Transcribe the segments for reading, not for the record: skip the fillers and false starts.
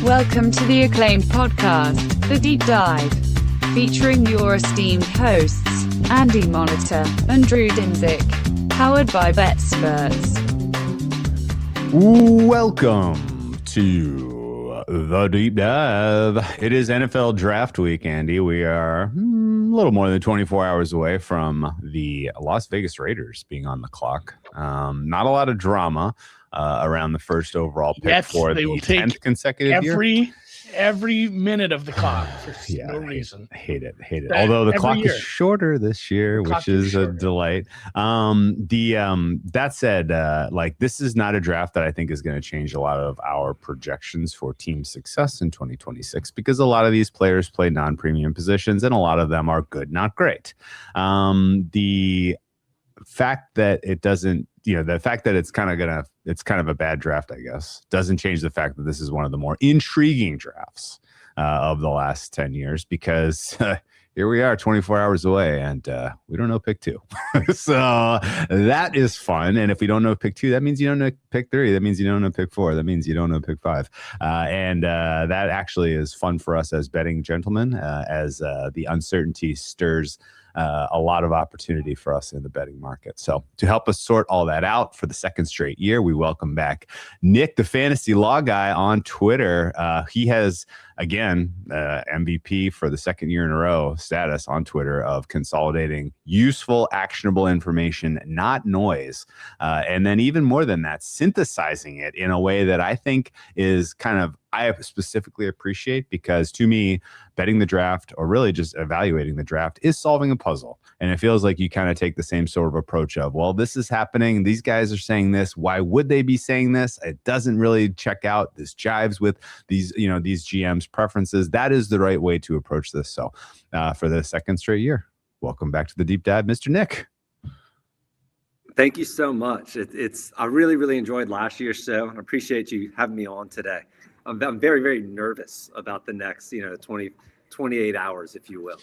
Welcome to the acclaimed podcast, The Deep Dive, featuring your esteemed hosts, Andy Monitor and Drew Dinzik, powered by BetSperts. Welcome to The Deep Dive. It is NFL Draft Week, Andy. We are a little more than 24 hours away from the Las Vegas Raiders being on the clock. Not a lot of drama around the first overall pick for the 10th consecutive year. Every minute of the clock for no reason. Hate it. Although the clock is shorter this year, which is a delight. That said, this is not a draft that I think is going to change a lot of our projections for team success in 2026 because a lot of these players play non-premium positions and a lot of them are good, not great. The fact that it doesn't, the fact that it's kind of a bad draft, I guess, doesn't change the fact that this is one of the more intriguing drafts of the last 10 years because here we are 24 hours away and we don't know pick 2. So that is fun. And if we don't know pick 2, that means you don't know pick 3. That means you don't know pick 4. That means you don't know pick 5. And that actually is fun for us as betting gentlemen, as the uncertainty stirs a lot of opportunity for us in the betting market. So to help us sort all that out for the second straight year, we welcome back Nick, the fantasy law guy on Twitter. He has, again, MVP for the second year in a row status on Twitter of consolidating useful, actionable information, not noise. And then even more than that, synthesizing it in a way that I think is I specifically appreciate because to me, betting the draft or really just evaluating the draft is solving a puzzle. And it feels like you kind of take the same sort of approach of, well, this is happening. These guys are saying this. Why would they be saying this? It doesn't really check out. This jives with these GMs' preferences. That is the right way to approach this. So for the second straight year, welcome back to the Deep Dive, Mr. Nick. Thank you so much. I really, really enjoyed last year's show and I appreciate you having me on today. I'm very, very nervous about the next, 28 hours, if you will.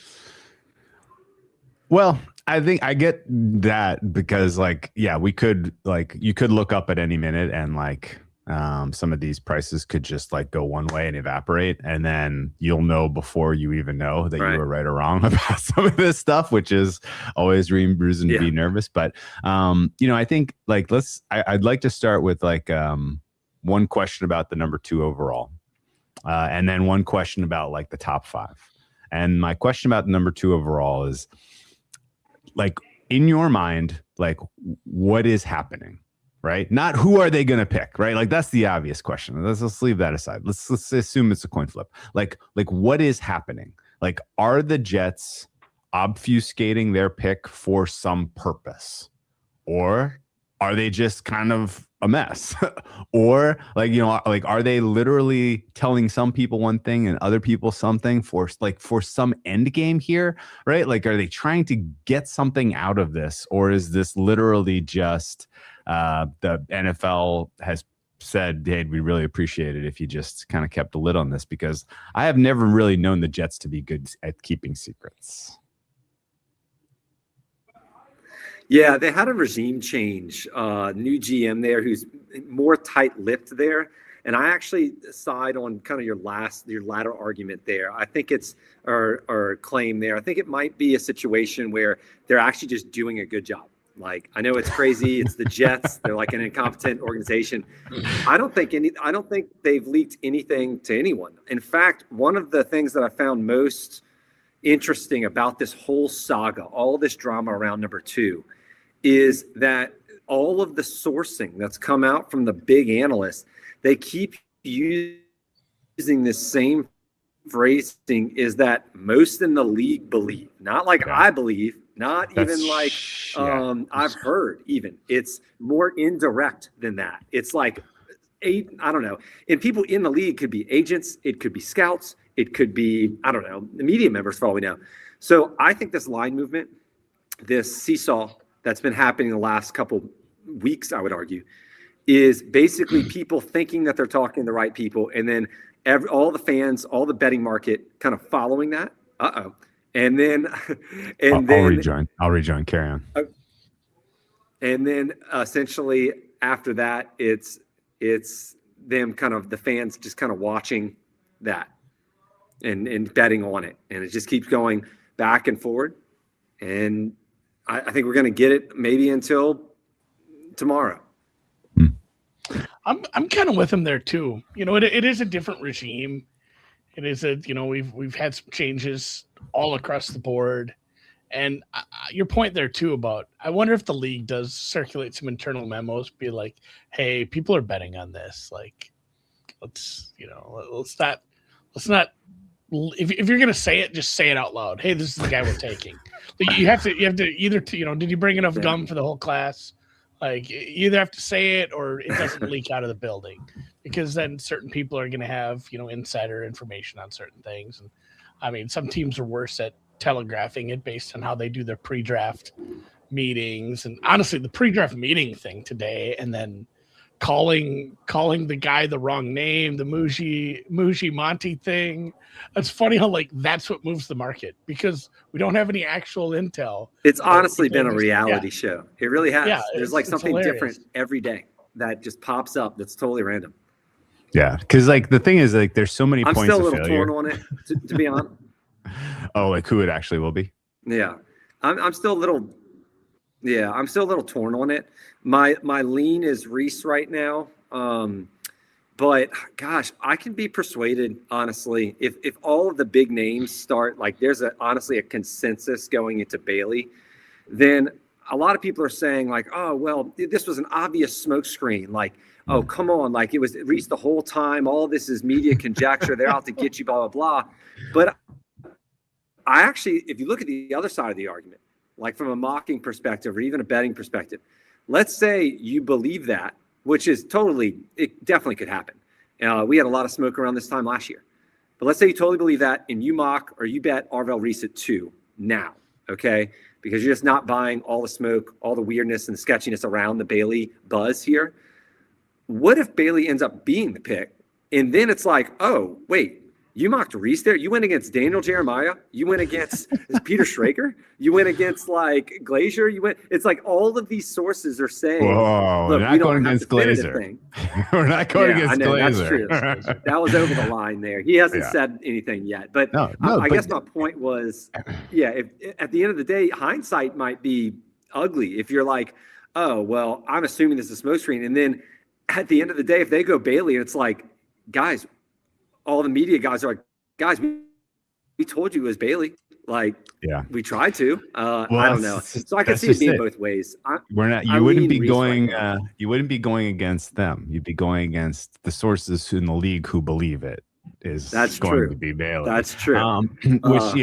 Well, I think I get that because we could you could look up at any minute and some of these prices could just go one way and evaporate. And then you'll know before you even know that you were right or wrong about some of this stuff, which is always reason to be nervous. But, I think I'd like to start with one question about the number 2 overall, and then one question about the top 5. And my question about the number 2 overall is in your mind, what is happening, right? Not who are they going to pick, right? That's the obvious question. Let's leave that aside. Let's assume it's a coin flip. What is happening? Are the Jets obfuscating their pick for some purpose, or are they just kind of a mess? Or are they literally telling some people one thing and other people something for some end game here, right? Are they trying to get something out of this, or is this literally just the NFL has said, hey, we really appreciate it if you just kind of kept a lid on this, because I have never really known the Jets to be good at keeping secrets. Yeah, they had a regime change, new GM there who's more tight-lipped there. And I actually side on kind of your latter argument there. I think it's or claim there. I think it might be a situation where they're actually just doing a good job. I know it's crazy. It's the Jets. They're an incompetent organization. I don't think they've leaked anything to anyone. In fact, one of the things that I found most interesting about this whole saga, all this drama around number 2, is that all of the sourcing that's come out from the big analysts, they keep using this same phrasing, is that most in the league believe. Not I believe, not even I've heard even. It's more indirect than that. It's I don't know. And people in the league could be agents, it could be scouts, it could be, I don't know, the media members for all we know. So I think this line movement, this seesaw that's been happening the last couple weeks, I would argue, is basically people thinking that they're talking to the right people, and then all the fans, all the betting market kind of following that. And then I'll rejoin. Carry on. And then essentially after that, it's them kind of the fans just kind of watching that and betting on it. And it just keeps going back and forward. And I think we're going to get it maybe until tomorrow. I'm kind of with him there too. It is a different regime. It is we've had some changes all across the board. And your point there too about, I wonder if the league does circulate some internal memos, be like, hey, people are betting on this. Like, let's not, if you're going to say it, just say it out loud. Hey, this is the guy we're taking. Like, you have to either, did you bring enough gum for the whole class? Like, you either have to say it or it doesn't leak out of the building, because then certain people are going to have, insider information on certain things. And I mean, some teams are worse at telegraphing it based on how they do their pre-draft meetings. And honestly, the pre-draft meeting thing today, and then calling the guy the wrong name, the Muji Monty thing. It's funny how that's what moves the market, because we don't have any actual intel. It's honestly been a reality show. It really has. Yeah, there's something different every day that just pops up that's totally random. Yeah, because the thing is, there's so many points of failure. I'm still a little torn on it, to be honest. Oh, like who it actually will be? Yeah, I'm still a little. Yeah, I'm still a little torn on it. My lean is Reese right now. But gosh, I can be persuaded, honestly, if all of the big names start, there's honestly a consensus going into Bailey, then a lot of people are saying oh, well, this was an obvious smokescreen. Oh, come on. It was Reese the whole time. All this is media conjecture. They're out to get you, blah, blah, blah. But I actually, if you look at the other side of the argument, from a mocking perspective or even a betting perspective, let's say you believe that, which is it definitely could happen. We had a lot of smoke around this time last year. But let's say you totally believe that and you mock or you bet Arvell Reese at 2 now, okay? Because you're just not buying all the smoke, all the weirdness and the sketchiness around the Bailey buzz here. What if Bailey ends up being the pick? And then it's oh, wait. You mocked Reese there. You went against Daniel Jeremiah. You went against Peter Schrager. You went against Glazier. It's all of these sources are saying, whoa, look, we're not going against Glazier. We're not going against Glazier. That's true. That was over the line there. He hasn't said anything yet. But I guess my point was, if at the end of the day, hindsight might be ugly. If you're oh, well, I'm assuming this is a smokescreen. And then at the end of the day, if they go Bailey, it's guys, all the media guys are guys, we told you it was Bailey. We tried to. I don't know. So I can see it being both ways. You wouldn't be going against them. You'd be going against the sources in the league who believe it is going to be Bailey. That's true. Which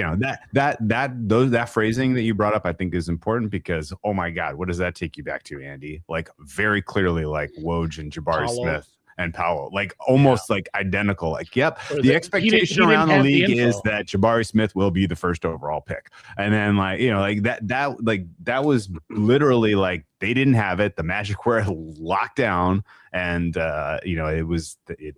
that phrasing that you brought up, I think, is important because, oh my God, what does that take you back to, Andy? Very clearly, Woj and Jabari Smith and Powell, almost identical. Yep. The expectation around the league is that Jabari Smith will be the first overall pick. And then that was literally they didn't have it. The Magic were locked down. And,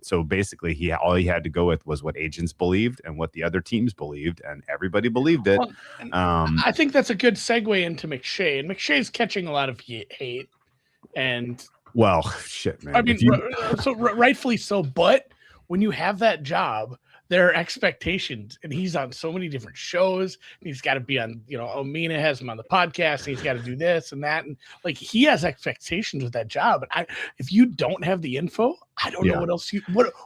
so basically all he had to go with was what agents believed and what the other teams believed, and everybody believed it. Well, I think that's a good segue into McShay, and McShay's catching a lot of hate, and well, shit, man. I mean, so rightfully so. But when you have that job, there are expectations, and he's on so many different shows. And he's got to be on, Omina has him on the podcast. And he's got to do this and that, and he has expectations with that job. And if you don't have the info, I don't know what else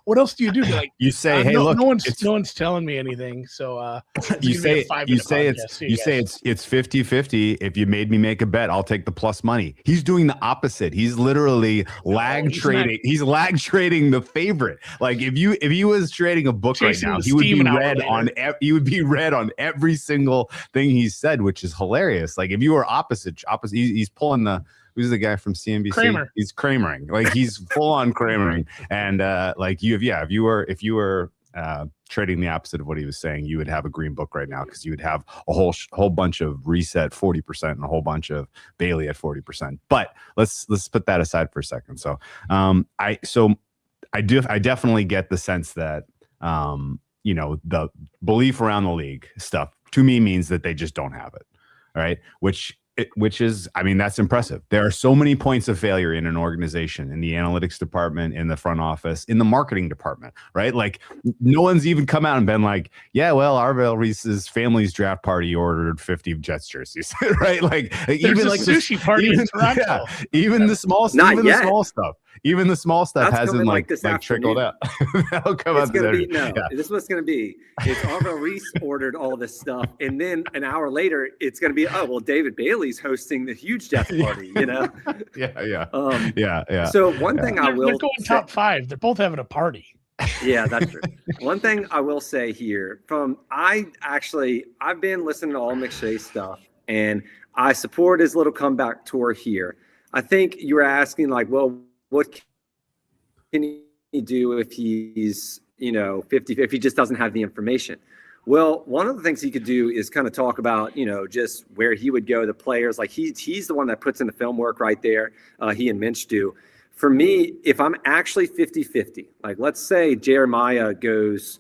what else do you do? You say, hey, look, no one's telling me anything. So you say it's 50-50. If you made me make a bet, I'll take the plus money. He's doing the opposite. He's literally lag trading. He's lag trading the favorite. If he was trading a book right now, he would be read on every single thing he said, which is hilarious. If you were opposite, he's pulling the. Who's the guy from CNBC? Kramer. He's Kramering. He's full on Kramering. And if you were trading the opposite of what he was saying, you would have a green book right now, because you would have a whole bunch of Reset 40% and a whole bunch of Bailey at 40%. But let's put that aside for a second. So I definitely get the sense that the belief around the league stuff to me means that they just don't have it. All right, which which is, I mean, that's impressive. There are so many points of failure in an organization, in the analytics department, in the front office, in the marketing department, right? Like, no one's even come out and been like, yeah, well, Arvell Reese's family's draft party ordered 50 Jets jerseys, right? Like, even like sushi party in Toronto. Yeah, even the small stuff. Even the small stuff hasn't like trickled out. That'll come out. This is what's going to be. It's Arvell Reese ordered all this stuff, and then an hour later, it's going to be, oh well, David Bailey's hosting the huge Jets party. You know? Yeah. So one thing I will they're going top 5. They're both having a party. Yeah, that's true. One thing I will say here, I've been listening to all McShay stuff, and I support his little comeback tour here. I think you were asking like, well, what can he do if he's 50, if he just doesn't have the information? Well, one of the things he could do is kind of talk about, just where he would go, the players. Like he's the one that puts in the film work right there. He and Minch do. For me, if I'm actually 50-50, like let's say Jeremiah goes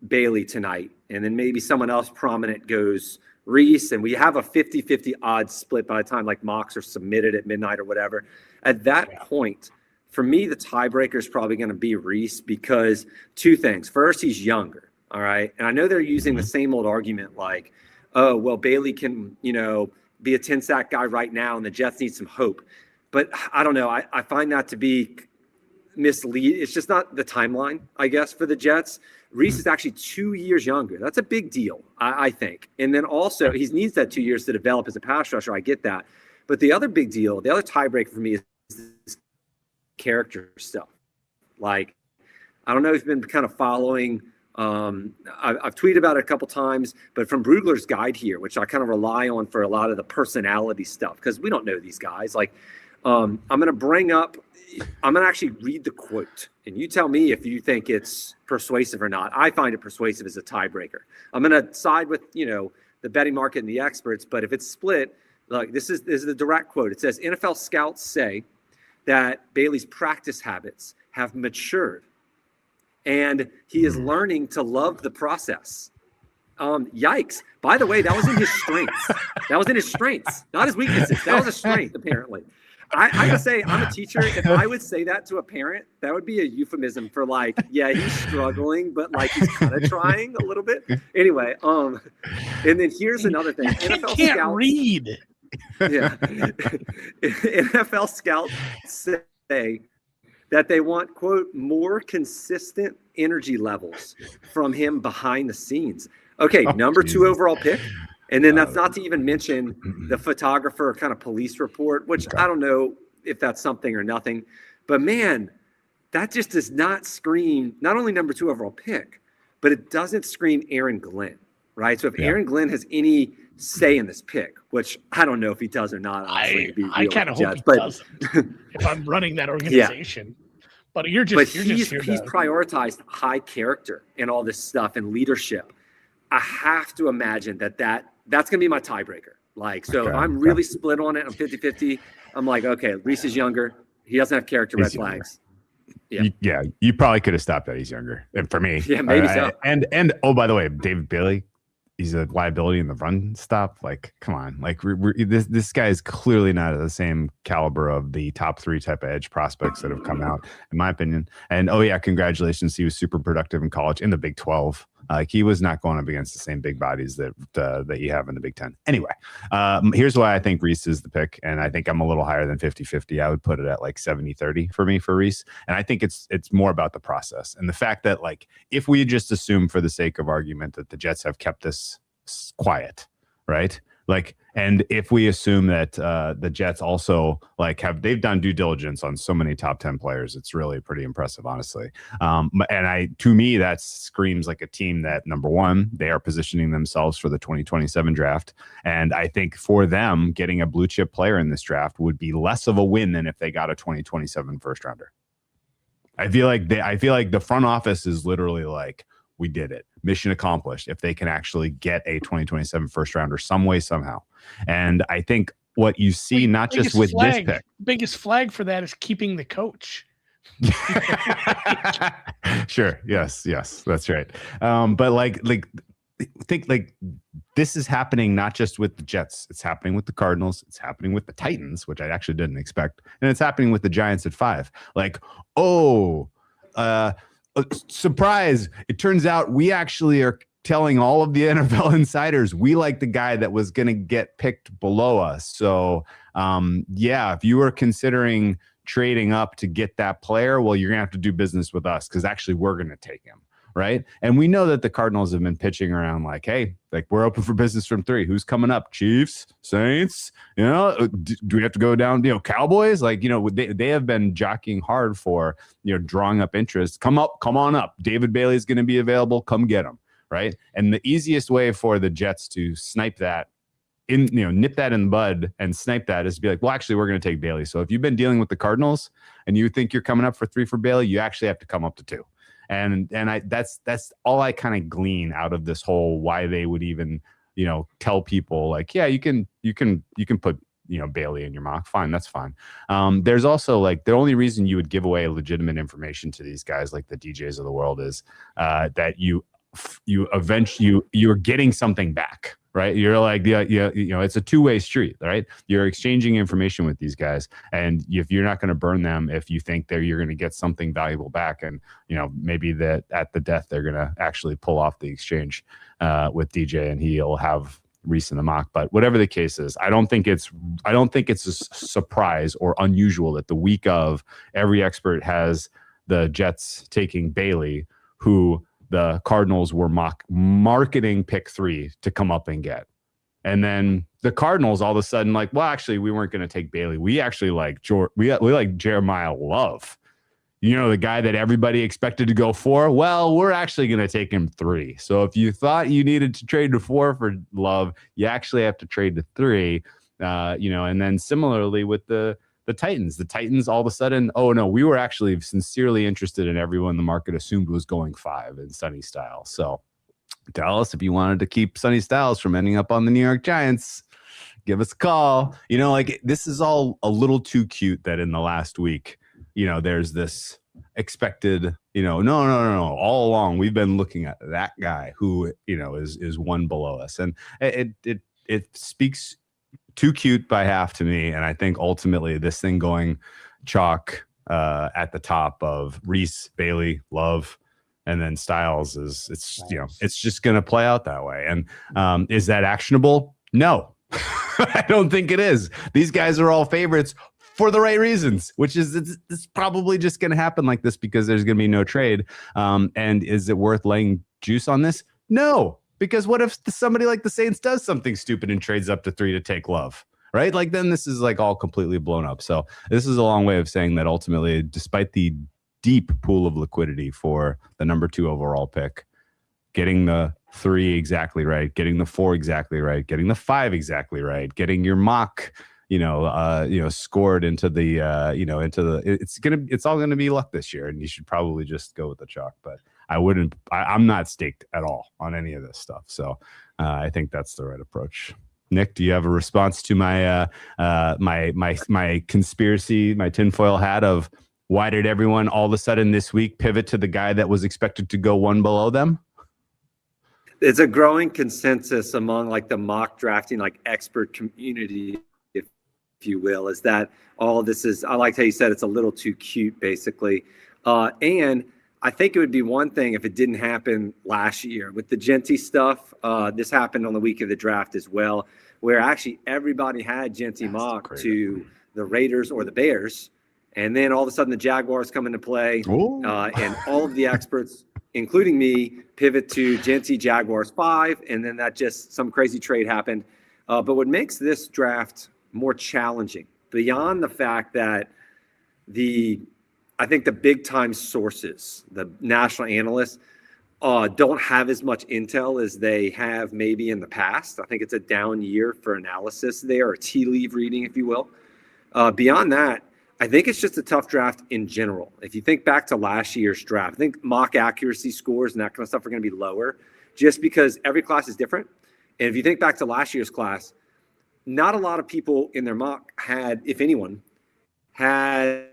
Bailey tonight, and then maybe someone else prominent goes Reese, and we have a 50-50 odds split by the time like mocks are submitted at midnight or whatever. At that point, for me, the tiebreaker is probably going to be Reese because two things. First, he's younger. All right. And I know they're using the same old argument like, oh, well, Bailey can, be a 10-sack guy right now and the Jets need some hope. But I don't know. I find that to be misleading. It's just not the timeline, I guess, for the Jets. Reese is actually 2 years younger. That's a big deal, I think. And then also he needs that 2 years to develop as a pass rusher. I get that. But the other big deal, the other tiebreaker for me is this character stuff. Like, I don't know if you've been kind of following – I've tweeted about it a couple times, but from Brugler's guide here, which I kind of rely on for a lot of the personality stuff, because we don't know these guys. Like, I'm going to actually read the quote, and you tell me if you think it's persuasive or not. I find it persuasive as a tiebreaker. I'm going to side with, the betting market and the experts, but if it's split, like this is the direct quote. It says, NFL scouts say that Bailey's practice habits have matured, and he is learning to love the process. Yikes. By the way, that was in his strengths. Not his weaknesses. That was a strength, apparently. I gotta say, I'm a teacher. If I would say that to a parent, that would be a euphemism for like, yeah, he's struggling, but like he's kind of trying a little bit. Anyway, and then here's another thing. NFL can't scouts read. Yeah. NFL scouts say that they want, quote, more consistent energy levels from him behind the scenes. Okay, number 2 overall pick. And then that's not to even mention the photographer kind of police report, which I don't know if that's something or nothing. But, man, that just does not scream not only number 2 overall pick, but it doesn't scream Aaron Glenn, right? So if Aaron Glenn has any say in this pick, which I don't know if he does or not. I kind of hope he doesn't if I'm running that organization. Yeah. But he's prioritized high character and all this stuff and leadership. I have to imagine that's going to be my tiebreaker. Like, so if I'm really split on it, I'm 50-50. I'm like, okay, Reese is younger. He doesn't have character red flags. Yeah. You probably could have stopped that. He's younger. And for me. Yeah, maybe so. And oh, by the way, David Bailey, he's a liability in the run stop. Like, come on. Like, this guy is clearly not at the same caliber of the top 3 type of edge prospects that have come out, in my opinion. And congratulations. He was super productive in college in the Big 12. Like, he was not going up against the same big bodies that you have in the Big 10. Anyway, here's why I think Reese is the pick. And I think I'm a little higher than 50-50. I would put it at like 70-30 for me for Reese. And I think it's more about the process and the fact that, like, if we just assume for the sake of argument that the Jets have kept this quiet, right? Like, and if we assume that the Jets also they've done due diligence on so many top 10 players, it's really pretty impressive, honestly. And to me, that screams like a team that, number one, they are positioning themselves for the 2027 draft. And I think for them, getting a blue chip player in this draft would be less of a win than if they got a 2027 first rounder. I feel like the front office is literally like, we did it. Mission accomplished. If they can actually get a 2027 first rounder some way, somehow. And I think what you see, not just with this pick. Biggest flag for that is keeping the coach. Sure. Yes, that's right. But think this is happening not just with the Jets. It's happening with the Cardinals. It's happening with the Titans, which I actually didn't expect. And it's happening with the Giants at 5. Like, surprise. It turns out we actually are telling all of the NFL insiders we like the guy that was going to get picked below us. So, if you were considering trading up to get that player, well, you're going to have to do business with us because actually we're going to take him. Right. And we know that the Cardinals have been pitching around like, hey, like we're open for business from 3. Who's coming up? Chiefs, Saints, do we have to go down, Cowboys? Like, they have been jockeying hard for, drawing up interest. Come on up. David Bailey is going to be available. Come get him. Right. And the easiest way for the Jets to snipe that nip that in the bud and snipe that is to be like, well, actually, we're going to take Bailey. So if you've been dealing with the Cardinals and you think you're coming up for 3 for Bailey, you actually have to come up to 2. And that's all I kind of glean out of this whole why they would even, tell people like, yeah, you can put, Bailey in your mock. Fine. That's fine. There's also like the only reason you would give away legitimate information to these guys like the DJs of the world is that you're getting something back. Right. You're like, it's a 2-way street, right? You're exchanging information with these guys. And if you're not going to burn them, if you think that you're going to get something valuable back and, maybe that at the death, they're going to actually pull off the exchange with DJ and he'll have Reese in the mock. But whatever the case is, I don't think it's a surprise or unusual that the week of every expert has the Jets taking Bailey, who the Cardinals were marketing pick 3 to come up and get. And then the Cardinals all of a sudden like, well, actually, we weren't going to take Bailey. We actually like we like Jeremiah Love, the guy that everybody expected to go 4. Well, we're actually going to take him 3. So if you thought you needed to trade to 4 for Love, you actually have to trade to 3. And then similarly with the Titans all of a sudden, oh no, we were actually sincerely interested in everyone the market assumed was going 5 in Sonny Styles. So Dallas, if you wanted to keep Sonny Styles from ending up on the New York Giants, give us a call. Like this is all a little too cute that in the last week, there's this expected, no. All along, we've been looking at that guy who, is one below us. And it speaks too cute by half to me. And I think ultimately this thing going chalk at the top of Reese, Bailey, Love, and then Styles it's just going to play out that way. And is that actionable? No, I don't think it is. These guys are all favorites for the right reasons, which is it's probably just going to happen like this because there's going to be no trade. And is it worth laying juice on this? No. Because what if somebody like the Saints does something stupid and trades up to 3 to take Love, right? Like then this is like all completely blown up. So this is a long way of saying that ultimately, despite the deep pool of liquidity for the number 2 overall pick, getting the 3 exactly right, getting the 4 exactly right, getting the 5 exactly right, getting your mock, scored into the, it's all going to be luck this year. And you should probably just go with the chalk, but I'm not staked at all on any of this stuff. So I think that's the right approach. Nick, do you have a response to my my conspiracy, my tinfoil hat of why did everyone all of a sudden this week pivot to the guy that was expected to go 1 below them? It's a growing consensus among like the mock drafting, like expert community, if you will, is that all of this is, I like how you said it's a little too cute, basically. And I think it would be one thing if it didn't happen last year with the Genty stuff. This happened on the week of the draft as well, where actually everybody had Genty mock to the Raiders or the Bears. And then all of a sudden the Jaguars come into play and all of the experts, including me, pivot to Genty Jaguars 5. And then that just some crazy trade happened. But what makes this draft more challenging beyond the fact that I think the big time sources, the national analysts, don't have as much intel as they have maybe in the past. I think it's a down year for analysis there, or tea leaf reading, if you will. Beyond that, I think it's just a tough draft in general. If you think back to last year's draft, I think mock accuracy scores and that kind of stuff are going to be lower just because every class is different. And if you think back to last year's class, not a lot of people in their mock had, if anyone, had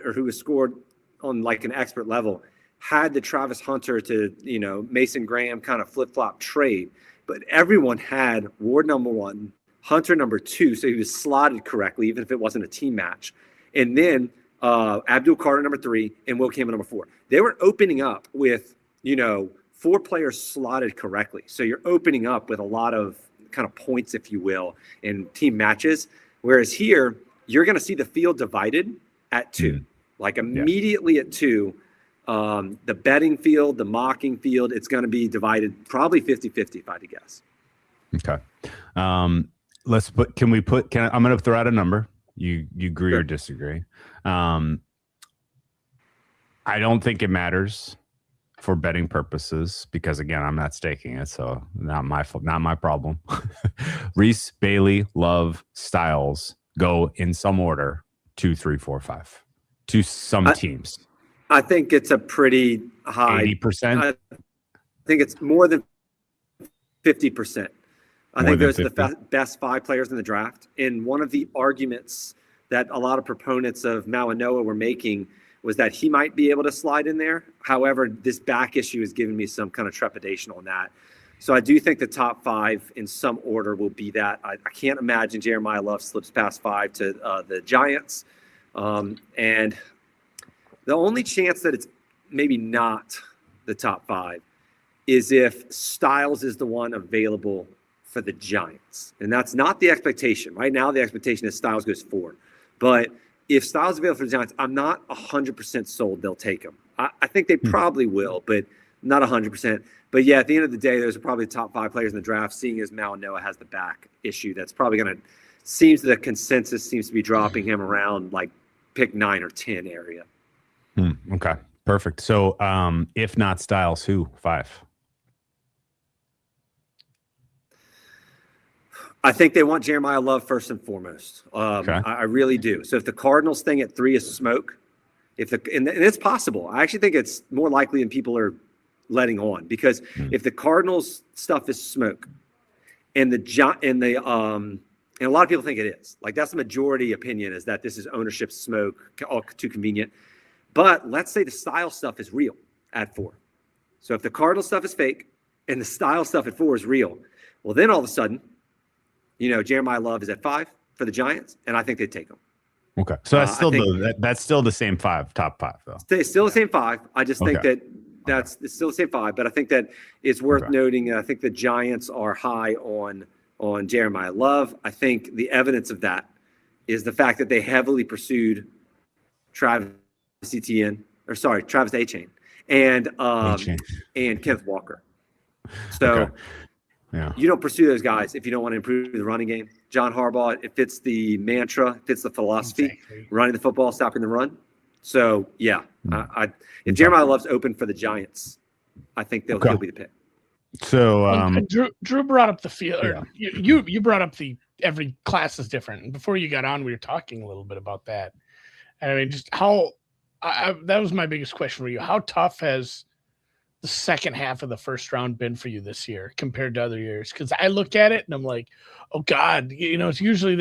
or who was scored on like an expert level, had the Travis Hunter to, Mason Graham kind of flip-flop trade, but everyone had Ward number 1, Hunter number 2, so he was slotted correctly, even if it wasn't a team match. And then Abdul Carter number 3 and Will Campbell number 4. They were opening up with, 4 players slotted correctly. So you're opening up with a lot of kind of points, if you will, in team matches. Whereas here, you're going to see the field divided at 2, like immediately at 2. The betting field, the mocking field, it's going to be divided probably 50-50 if I had to guess. Okay. I'm going to throw out a number. You agree or disagree. I don't think it matters for betting purposes because, again, I'm not staking it, so not my problem. Reese, Bailey, Love, Styles go in some order 2, 3, 4, 5 to some teams. I think it's a pretty high 80%. I think it's more than 50%. I think those are the best 5 players in the draft. And one of the arguments that a lot of proponents of Malinoa were making was that he might be able to slide in there. However, this back issue has given me some kind of trepidation on that. So I do think the top 5 in some order will be that. I can't imagine Jeremiah Love slips past 5 to the Giants. And the only chance that it's maybe not the top 5 is if Styles is the one available for the Giants. And that's not the expectation. Right now, the expectation is Styles goes 4. But if Styles is available for the Giants, I'm not 100% sold they'll take him. I think they probably will, but not 100%. But yeah, at the end of the day, those are probably the top 5 players in the draft, seeing as Malinoa has the back issue. That's probably going to, the consensus seems to be dropping him around like pick 9 or 10 area. Okay, perfect. So if not Styles, who? 5? I think they want Jeremiah Love first and foremost. Okay. I really do. So if the Cardinals thing at 3 is smoke, and it's possible. I actually think it's more likely than people are letting on, because if the Cardinals stuff is smoke, and a lot of people think it is. Like, that's the majority opinion, is that this is ownership smoke, all too convenient. But let's say the style stuff is real at 4. So if the Cardinal stuff is fake and the style stuff at 4 is real, well, then all of a sudden, Jeremiah Love is at 5 for the Giants, and I think they'd take him. Okay. So that's still the same 5, top 5, though. It's still the same 5. I just think it's still the same 5, but I think that it's worth noting. I think the Giants are high on Jeremiah Love. I think the evidence of that is the fact that they heavily pursued Travis Etienne, Travis A-Chain, and Kenneth Walker. So you don't pursue those guys if you don't want to improve the running game. John Harbaugh, it fits the mantra, fits the philosophy, running the football, stopping the run. So if Jeremiah Love's open for the Giants, I think he'll be the pick. So Drew brought up the field. You brought up every class is different. And before you got on, we were talking a little bit about that. I mean, just how that was my biggest question for you. How tough has the second half of the first round been for you this year compared to other years? Because I look at it and I'm like, oh God, it's usually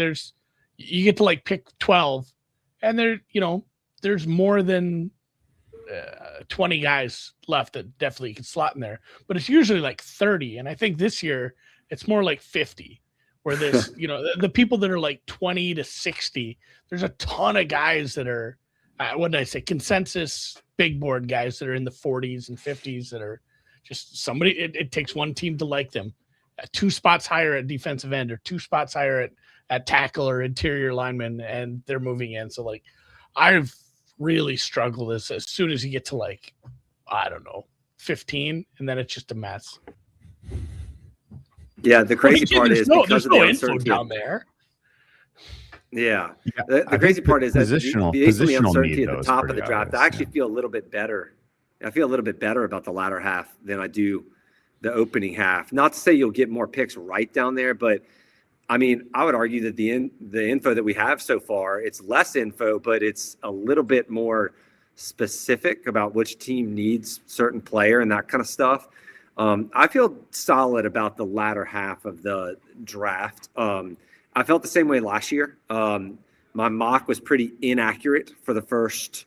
you get to like pick 12, and there's more than 20 guys left that definitely could slot in there, but it's usually like 30. And I think this year it's more like 50, where there's, the people that are like 20 to 60, there's a ton of guys that are, what did I say? Consensus big board guys that are in the 40s and 50s that are just somebody. It takes one team to like them. 2 spots higher at defensive end, or 2 spots higher at tackle or interior lineman, and they're moving in. So like, I've really struggled as soon as you get to like, I don't know, 15, and then it's just a mess. Yeah, the crazy part is because of the uncertainty down there. Yeah. The crazy part is that the uncertainty at the top of the draft, I actually feel a little bit better. I feel a little bit better about the latter half than I do the opening half. Not to say you'll get more picks right down there, but I mean, I would argue that the info that we have so far, it's less info, but it's a little bit more specific about which team needs certain player and that kind of stuff. I feel solid about the latter half of the draft. I felt the same way last year. My mock was pretty inaccurate for the first,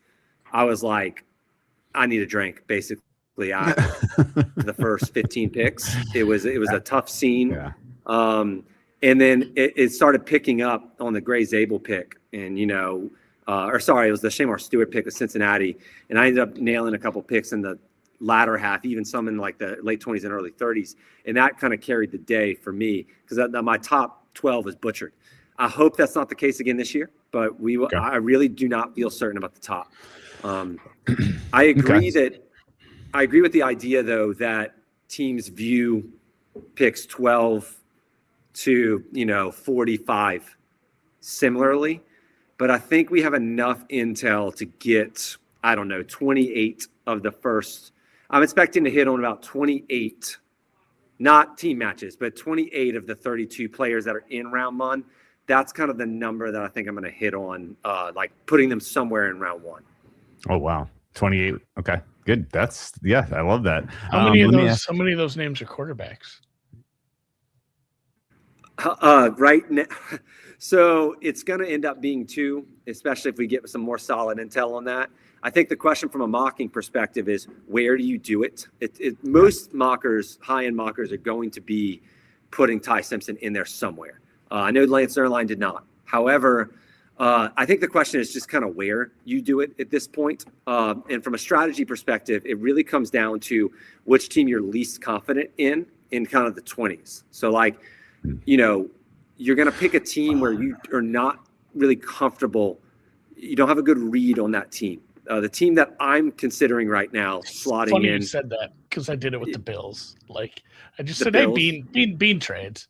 I was like I need a drink, basically. The first 15 picks, it was a tough scene. Yeah. And then it started picking up on the Gray Zabel pick, and it was the Shamar Stewart pick of Cincinnati, and I ended up nailing a couple picks in the latter half, even some in like the late 20s and early 30s, and that kind of carried the day for me because my top 12 is butchered. I hope that's not the case again this year, but Okay. I really do not feel certain about the top. I agree with the idea though that teams view picks 12 to 45 similarly, but I think we have enough intel to get 28 of the first. I'm expecting to hit on about 28, not team matches, but 28 of the 32 players that are in round one. That's kind of the number that I think I'm going to hit on, like putting them somewhere in round one. Oh wow, 28. Okay, good. I love that. How many of those names are quarterbacks? Right now, so it's going to end up being 2, especially if we get some more solid intel on that. I think the question from a mocking perspective is, where do you do it? Most mockers, high-end mockers, are going to be putting Ty Simpson in there somewhere. I know Lance Zierlein did not. However, I think the question is just kind of where you do it at this point. And from a strategy perspective, it really comes down to which team you're least confident in kind of the 20s. So like, you're going to pick a team where you are not really comfortable. You don't have a good read on that team. The team that I'm considering right now slotting Funny in. You said that because I did it with the Bills. Like I just said, Bills. Hey, bean trades.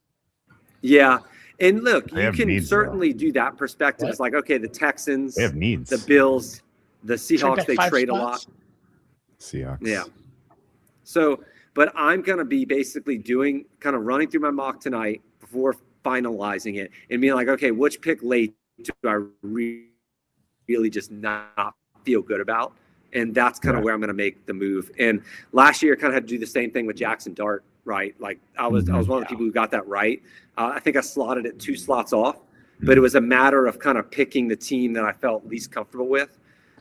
Yeah. And look, you can needs, certainly do that perspective. It's like, okay, the Texans, they have needs. The Bills, the Seahawks, they trade a lot. Seahawks. Yeah. So, but I'm going to be basically kind of running through my mock tonight before finalizing it and being like, okay, which pick late do I really just not feel good about? And that's kind of where I'm going to make the move. And last year I kind of had to do the same thing with Jackson Dart, right? Like I was one of the people who got that right. I think I slotted it 2 slots off, but it was a matter of kind of picking the team that I felt least comfortable with.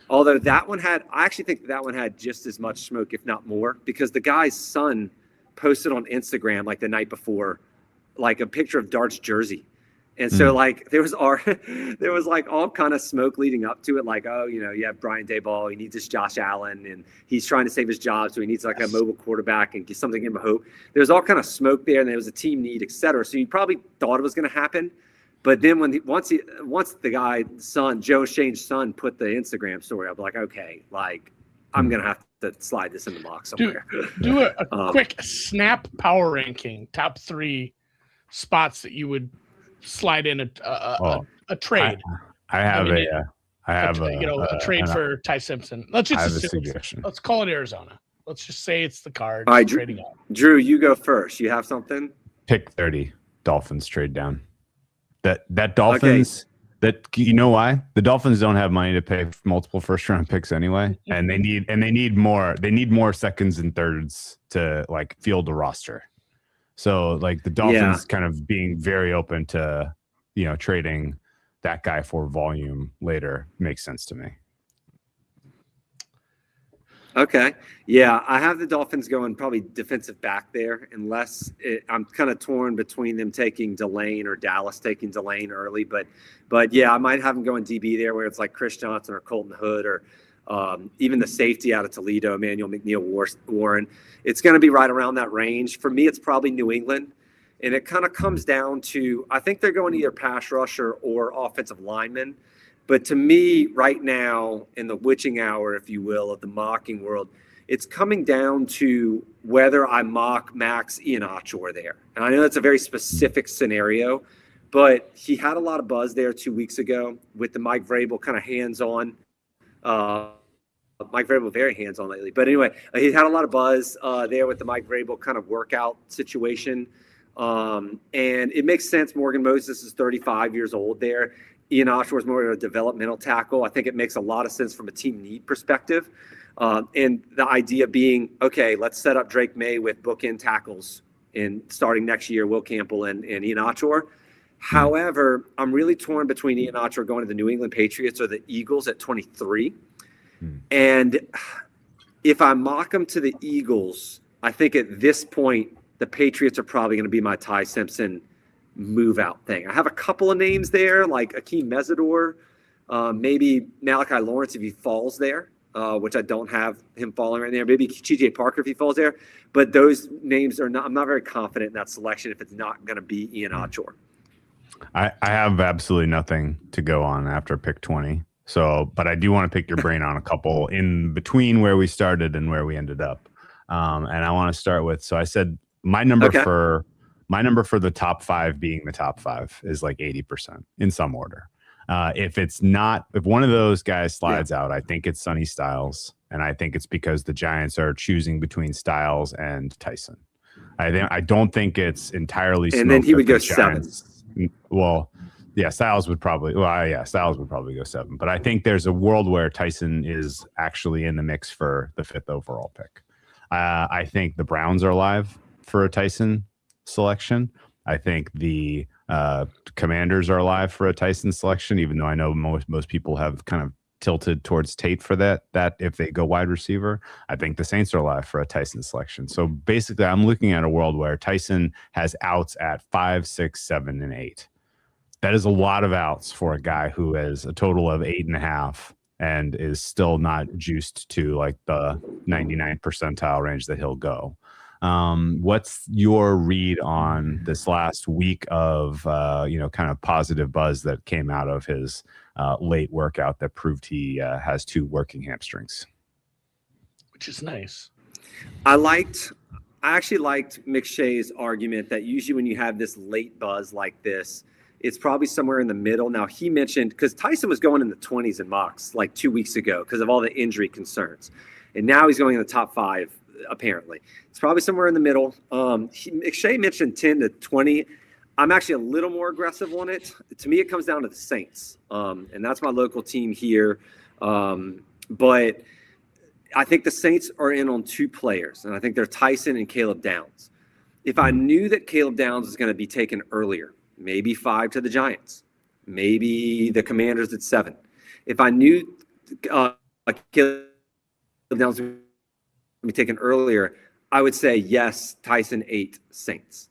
Although I actually think that one had just as much smoke, if not more, because the guy's son posted on Instagram like the night before, like a picture of Dart's jersey. And so like there was like all kind of smoke leading up to it. Like, oh, you have Brian Daboll, he needs this Josh Allen and he's trying to save his job. So he needs like a mobile quarterback and get something to give him a hope. There's all kind of smoke there and there was a team need, et cetera. So you probably thought it was going to happen. But then once the guy's son, Joe Shane's son, put the Instagram story, I'll be like, okay, like I'm going to have to slide this in the mock somewhere. Do a quick snap power ranking, top 3 spots that you would slide in a trade. I have a trade for Ty Simpson. Let's call it Arizona. Let's just say it's the Cards trading out. Drew, you go first. You have something? Pick 30. Dolphins trade down. That Dolphins. Okay. You know why? The Dolphins don't have money to pay for multiple first-round picks anyway, and they need more. They need more seconds and thirds to like field the roster. So like the Dolphins kind of being very open to, trading that guy for volume later makes sense to me. Okay. Yeah, I have the Dolphins going probably defensive back there, unless I'm kind of torn between them taking Delane or Dallas taking Delane early. But yeah, I might have them going DB there where it's like Chris Johnson or Colton Hood or even the safety out of Toledo, Emmanuel McNeil-Warren. It's going to be right around that range. For me, it's probably New England. And it kind of comes down to, I think they're going either pass rusher or offensive lineman. But to me, right now, in the witching hour, if you will, of the mocking world, it's coming down to whether I mock Max Iheanacho there. And I know that's a very specific scenario, but he had a lot of buzz there 2 weeks ago with the Mike Vrabel kind of hands-on. Mike Vrabel very hands-on lately. But anyway, he had a lot of buzz there with the Mike Vrabel kind of workout situation. And it makes sense. Morgan Moses is 35 years old there. Iheanacho is more of a developmental tackle. I think it makes a lot of sense from a team need perspective. And the idea being, okay, let's set up Drake May with bookend tackles in starting next year, Will Campbell and Iheanacho. However, I'm really torn between Iheanacho going to the New England Patriots or the Eagles at 23. And if I mock him to the Eagles, I think at this point, the Patriots are probably going to be my Ty Simpson move out thing. I have a couple of names there, like Akeem Mesidor, maybe Malachi Lawrence if he falls there, which I don't have him falling right there. Maybe TJ Parker if he falls there. But those names are not, I'm not very confident in that selection if it's not going to be Ian Achor. I have absolutely nothing to go on after pick 20. So, but I do want to pick your brain on a couple in between where we started and where we ended up. And I want to start with, so I said my number for the top 5 being the top 5 is like 80% in some order. If one of those guys slides out, I think it's Sonny Styles. And I think it's because the Giants are choosing between Styles and Tyson. I don't think it's entirely. And then he would go 7. Well, yeah, Styles would probably go 7. But I think there's a world where Tyson is actually in the mix for the 5th overall pick. I think the Browns are alive for a Tyson selection. I think the Commanders are alive for a Tyson selection, even though I know most people have kind of tilted towards Tate for that if they go wide receiver. I think the Saints are alive for a Tyson selection. So basically, I'm looking at a world where Tyson has outs at 5, 6, 7, and 8. That is a lot of outs for a guy who has a total of 8.5 and is still not juiced to like the 99th percentile range that he'll go. What's your read on this last week of, kind of positive buzz that came out of his late workout that proved he has 2 working hamstrings? Which is nice. I actually liked McShay's argument that usually when you have this late buzz like this, it's probably somewhere in the middle. Now, he mentioned, because Tyson was going in the 20s in mocks like 2 weeks ago because of all the injury concerns. And now he's going in the top 5, apparently. It's probably somewhere in the middle. McShay mentioned 10 to 20. I'm actually a little more aggressive on it. To me, it comes down to the Saints. And that's my local team here. But I think the Saints are in on 2 players. And I think they're Tyson and Caleb Downs. If I knew that Caleb Downs was going to be taken earlier, maybe 5 to the Giants, maybe the Commanders at 7. If I knew Caleb Downs would be taken earlier, I would say yes, Tyson 8, Saints.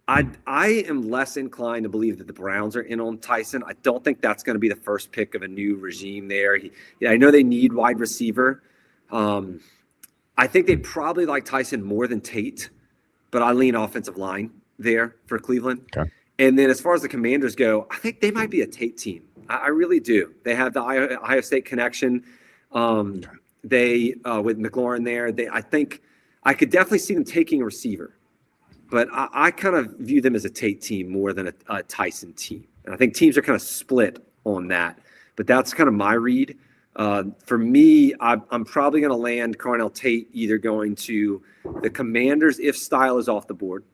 I am less inclined to believe that the Browns are in on Tyson. I don't think that's going to be the first pick of a new regime there. I know they need wide receiver. I think they probably like Tyson more than Tate, but I lean offensive line there for Cleveland. Okay. And then as far as the Commanders go, I think they might be a Tate team. I really do. They have the Ohio State connection. They with McLaurin there. I think I could definitely see them taking a receiver, but I kind of view them as a Tate team more than a Tyson team. And I think teams are kind of split on that. But that's kind of my read. For me, I'm probably going to land Carnell Tate either going to the Commanders if Style is off the board,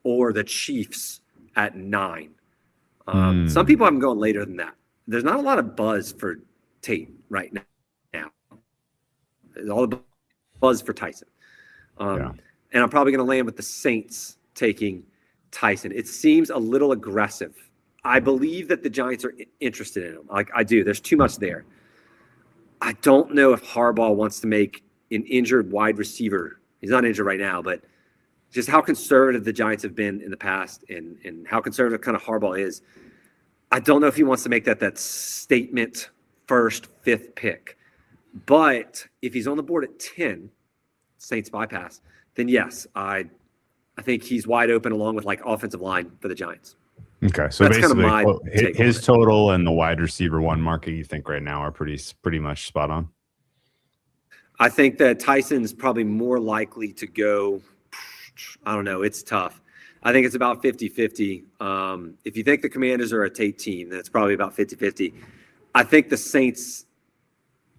or the Chiefs at 9. Some people have him going later than that. There's not a lot of buzz for Tate right now. There's all the buzz for Tyson. And I'm probably going to land with the Saints taking Tyson. It seems a little aggressive. I believe that the Giants are interested in him. Like I do. There's too much there. I don't know if Harbaugh wants to make an injured wide receiver. He's not injured right now, but just how conservative the Giants have been in the past and how conservative kind of Harbaugh is. I don't know if he wants to make that statement first, 5th pick. But if he's on the board at 10, Saints bypass, then yes, I think he's wide open along with like offensive line for the Giants. Okay, so that's basically kind of his total and the wide receiver 1 market you think right now are pretty much spot on. I think that Tyson's probably more likely to go. I don't know. It's tough. I think it's about 50-50. If you think the Commanders are a Tate team, then it's probably about 50-50. I think the Saints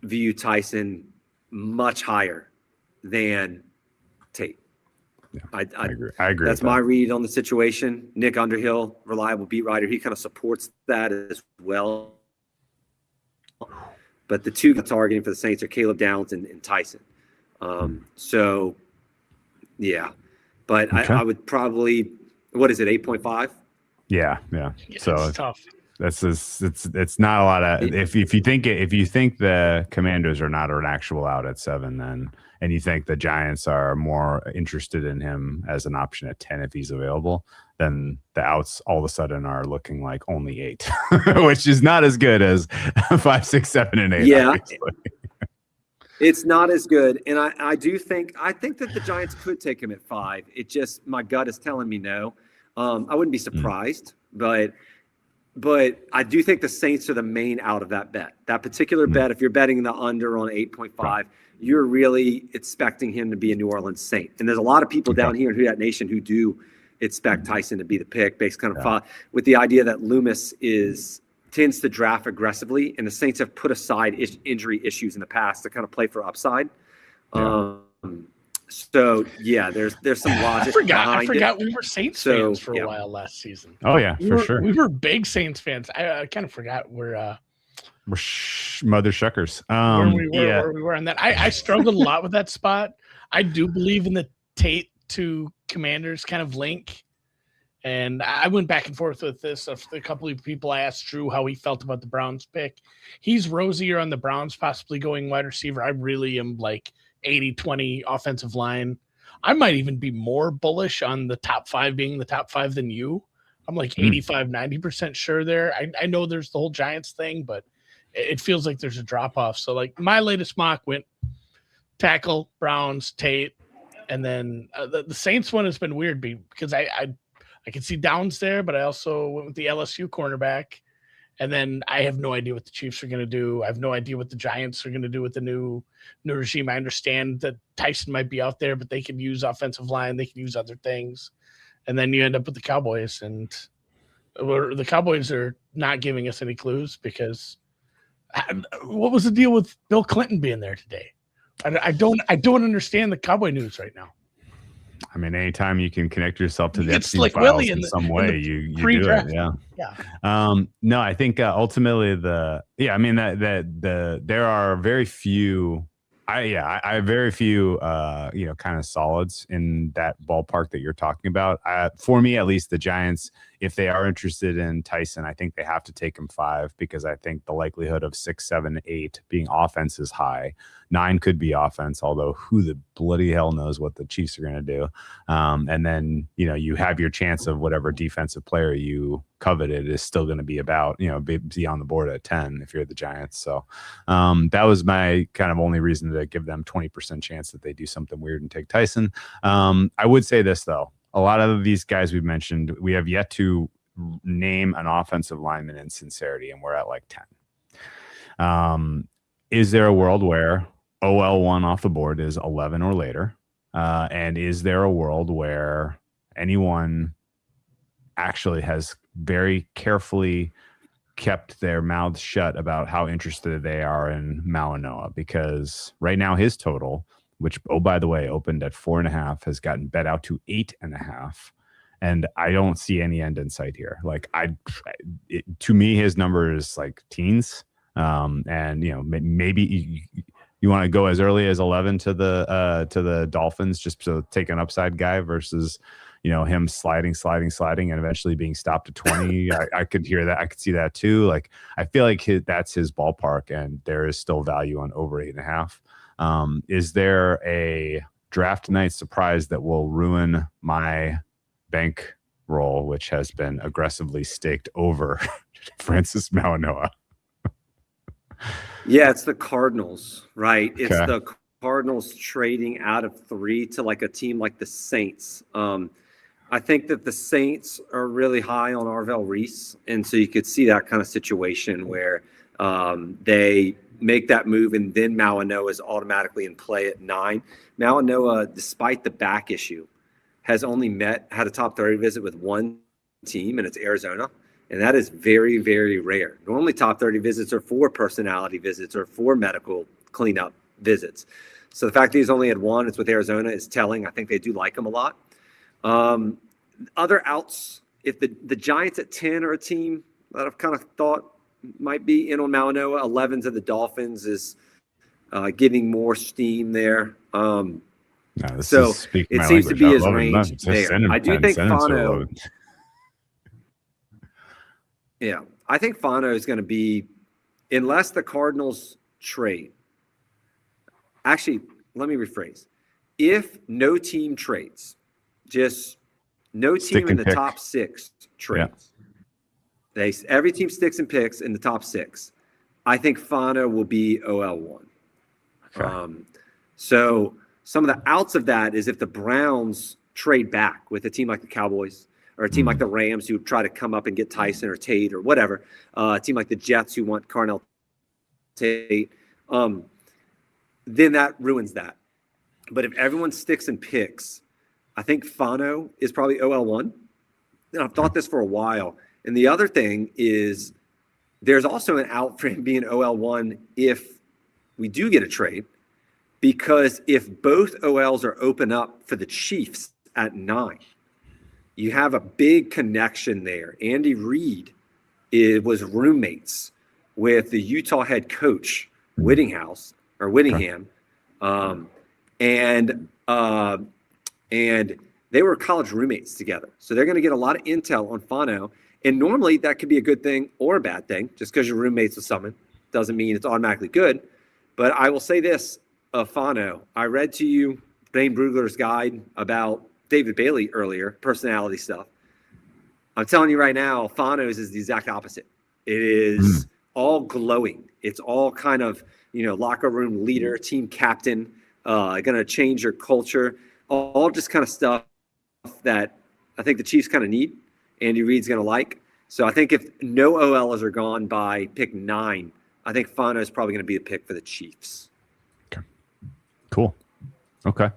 view Tyson much higher than Tate. Yeah, I agree. I agree. That's my read on the situation. Nick Underhill, reliable beat writer, he kind of supports that as well. But the 2 targeting for the Saints are Caleb Downs and Tyson. So, yeah. But okay. I would probably, what is it, 8.5? Yeah. So it's tough. It's not a lot of if you think the Commanders are not an actual out at 7, then and you think the Giants are more interested in him as an option at 10 if he's available, then the outs all of a sudden are looking like only 8, which is not as good as 5, 6, 7, and 8. Yeah. Obviously. It's not as good, and I think that the Giants could take him at 5. It just my gut is telling me no. I wouldn't be surprised, but I do think the Saints are the main out of that bet. That particular bet, if you're betting the under on 8.5, you're really expecting him to be a New Orleans Saint. And there's a lot of people down here in Who Dat Nation who do expect Tyson to be the pick, based kind of with the idea that Loomis tends to draft aggressively, and the Saints have put aside injury issues in the past to kind of play for upside. So yeah, there's some logic. I forgot we were Saints fans for a while last season. Oh yeah, for sure. We were big Saints fans. I kind of forgot we're mother shuckers. Where we were on that. I struggled a lot with that spot. I do believe in the Tate to Commanders kind of link. And I went back and forth with this. A couple of people, I asked Drew how he felt about the Browns pick. He's rosier on the Browns possibly going wide receiver. I really am like 80-20 offensive line. I might even be more bullish on the top 5 being the top 5 than you. I'm like 85-90% sure there. I know there's the whole Giants thing, but it feels like there's a drop-off. So like my latest mock went tackle, Browns, Tate, and then the Saints one has been weird because I can see Downs there, but I also went with the LSU cornerback. And then I have no idea what the Chiefs are going to do. I have no idea what the Giants are going to do with the new regime. I understand that Tyson might be out there, but they can use offensive line. They can use other things. And then you end up with the Cowboys. And the Cowboys are not giving us any clues because what was the deal with Bill Clinton being there today? I don't understand the Cowboy news right now. I mean, anytime you can connect yourself to the Epstein files in some way, you do it. Yeah. No, I think ultimately there are very few. I have very few, kind of solids in that ballpark that you're talking about. For me, at least, the Giants, if they are interested in Tyson, I think they have to take him 5 because I think the likelihood of 6, 7, 8 being offense is high. 9 could be offense, although who the bloody hell knows what the Chiefs are going to do. And then, you have your chance of whatever defensive player you coveted is still going to be about, be on the board at 10 if you're the Giants. So that was my kind of only reason to give them 20% chance that they do something weird and take Tyson. I would say this, though. A lot of these guys we've mentioned, we have yet to name an offensive lineman in sincerity, and we're at like 10. Is there a world where OL1 off the board is 11 or later? And is there a world where anyone actually has very carefully kept their mouths shut about how interested they are in Malinois? Because right now his total, which, oh, by the way, opened at 4.5, has gotten bet out to 8.5. And I don't see any end in sight here. Like to me, his number is like teens. And maybe you want to go as early as 11 to the Dolphins just to take an upside guy versus, him sliding and eventually being stopped at 20. I could hear that. I could see that too. Like, I feel like that's his ballpark, and there is still value on over 8.5. Is there a draft night surprise that will ruin my bank roll, which has been aggressively staked over Francis Malinois? Yeah, it's the Cardinals, right? It's the Cardinals trading out of 3 to like a team like the Saints. I think that the Saints are really high on Arvell Reese, and so you could see that kind of situation where they make that move, and then Malinois is automatically in play at 9. Malinois, despite the back issue, has only had a top 30 visit with one team, and it's Arizona. And that is very, very rare. Normally top 30 visits are 4 personality visits or 4 medical cleanup visits. So the fact that he's only had 1, it's with Arizona, is telling. I think they do like him a lot. Other outs, if the Giants at 10 are a team that I've kind of thought might be in on Malinois, 11 to the Dolphins is getting more steam there. So it seems to be his range there. I do think Fano. Yeah, I think Fano is going to be, unless the Cardinals trade. Actually, let me rephrase. If no team trades, just no team in the top 6 trades. Yeah. Every team sticks and picks in the top 6. I think Fano will be OL1. Okay. So some of the outs of that is if the Browns trade back with a team like the Cowboys or a team like the Rams who try to come up and get Tyson or Tate or whatever, a team like the Jets who want Carnell Tate, then that ruins that. But if everyone sticks and picks, I think Fano is probably OL1. And I've thought this for a while. And the other thing is there's also an out for him being OL1 if we do get a trade, because if both OLs are open up for the Chiefs at 9, you have a big connection there. Andy Reid was roommates with the Utah head coach, Whittingham. And they were college roommates together. So they're going to get a lot of intel on Fano. And normally that could be a good thing or a bad thing. Just because you're roommates with someone doesn't mean it's automatically good. But I will say this of Fano. I read to you Dane Brugler's guide about David Bailey earlier, personality stuff. I'm telling you right now, Fano's is the exact opposite. It is all glowing. It's all kind of, locker room leader, team captain, going to change your culture, all just kind of stuff that I think the Chiefs kind of need. Andy Reid's going to like. So I think if no OLs are gone by pick 9, I think Fano is probably going to be the pick for the Chiefs. Okay. Cool. Okay.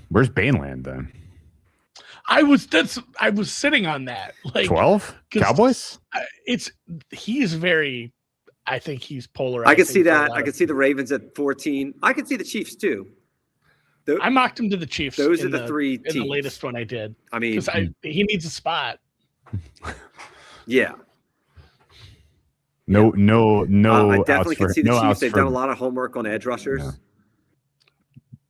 Where's Bainland then? I was sitting on that. 12 Cowboys? He's very, I think he's polarized. I can see that. I can see the Ravens at 14. I can see the Chiefs too. I mocked him to the Chiefs. Those are the 3 teams. In the latest one I did. I mean, he needs a spot. Yeah. No. I definitely can see the Chiefs. They've done a lot of homework on edge rushers. Yeah.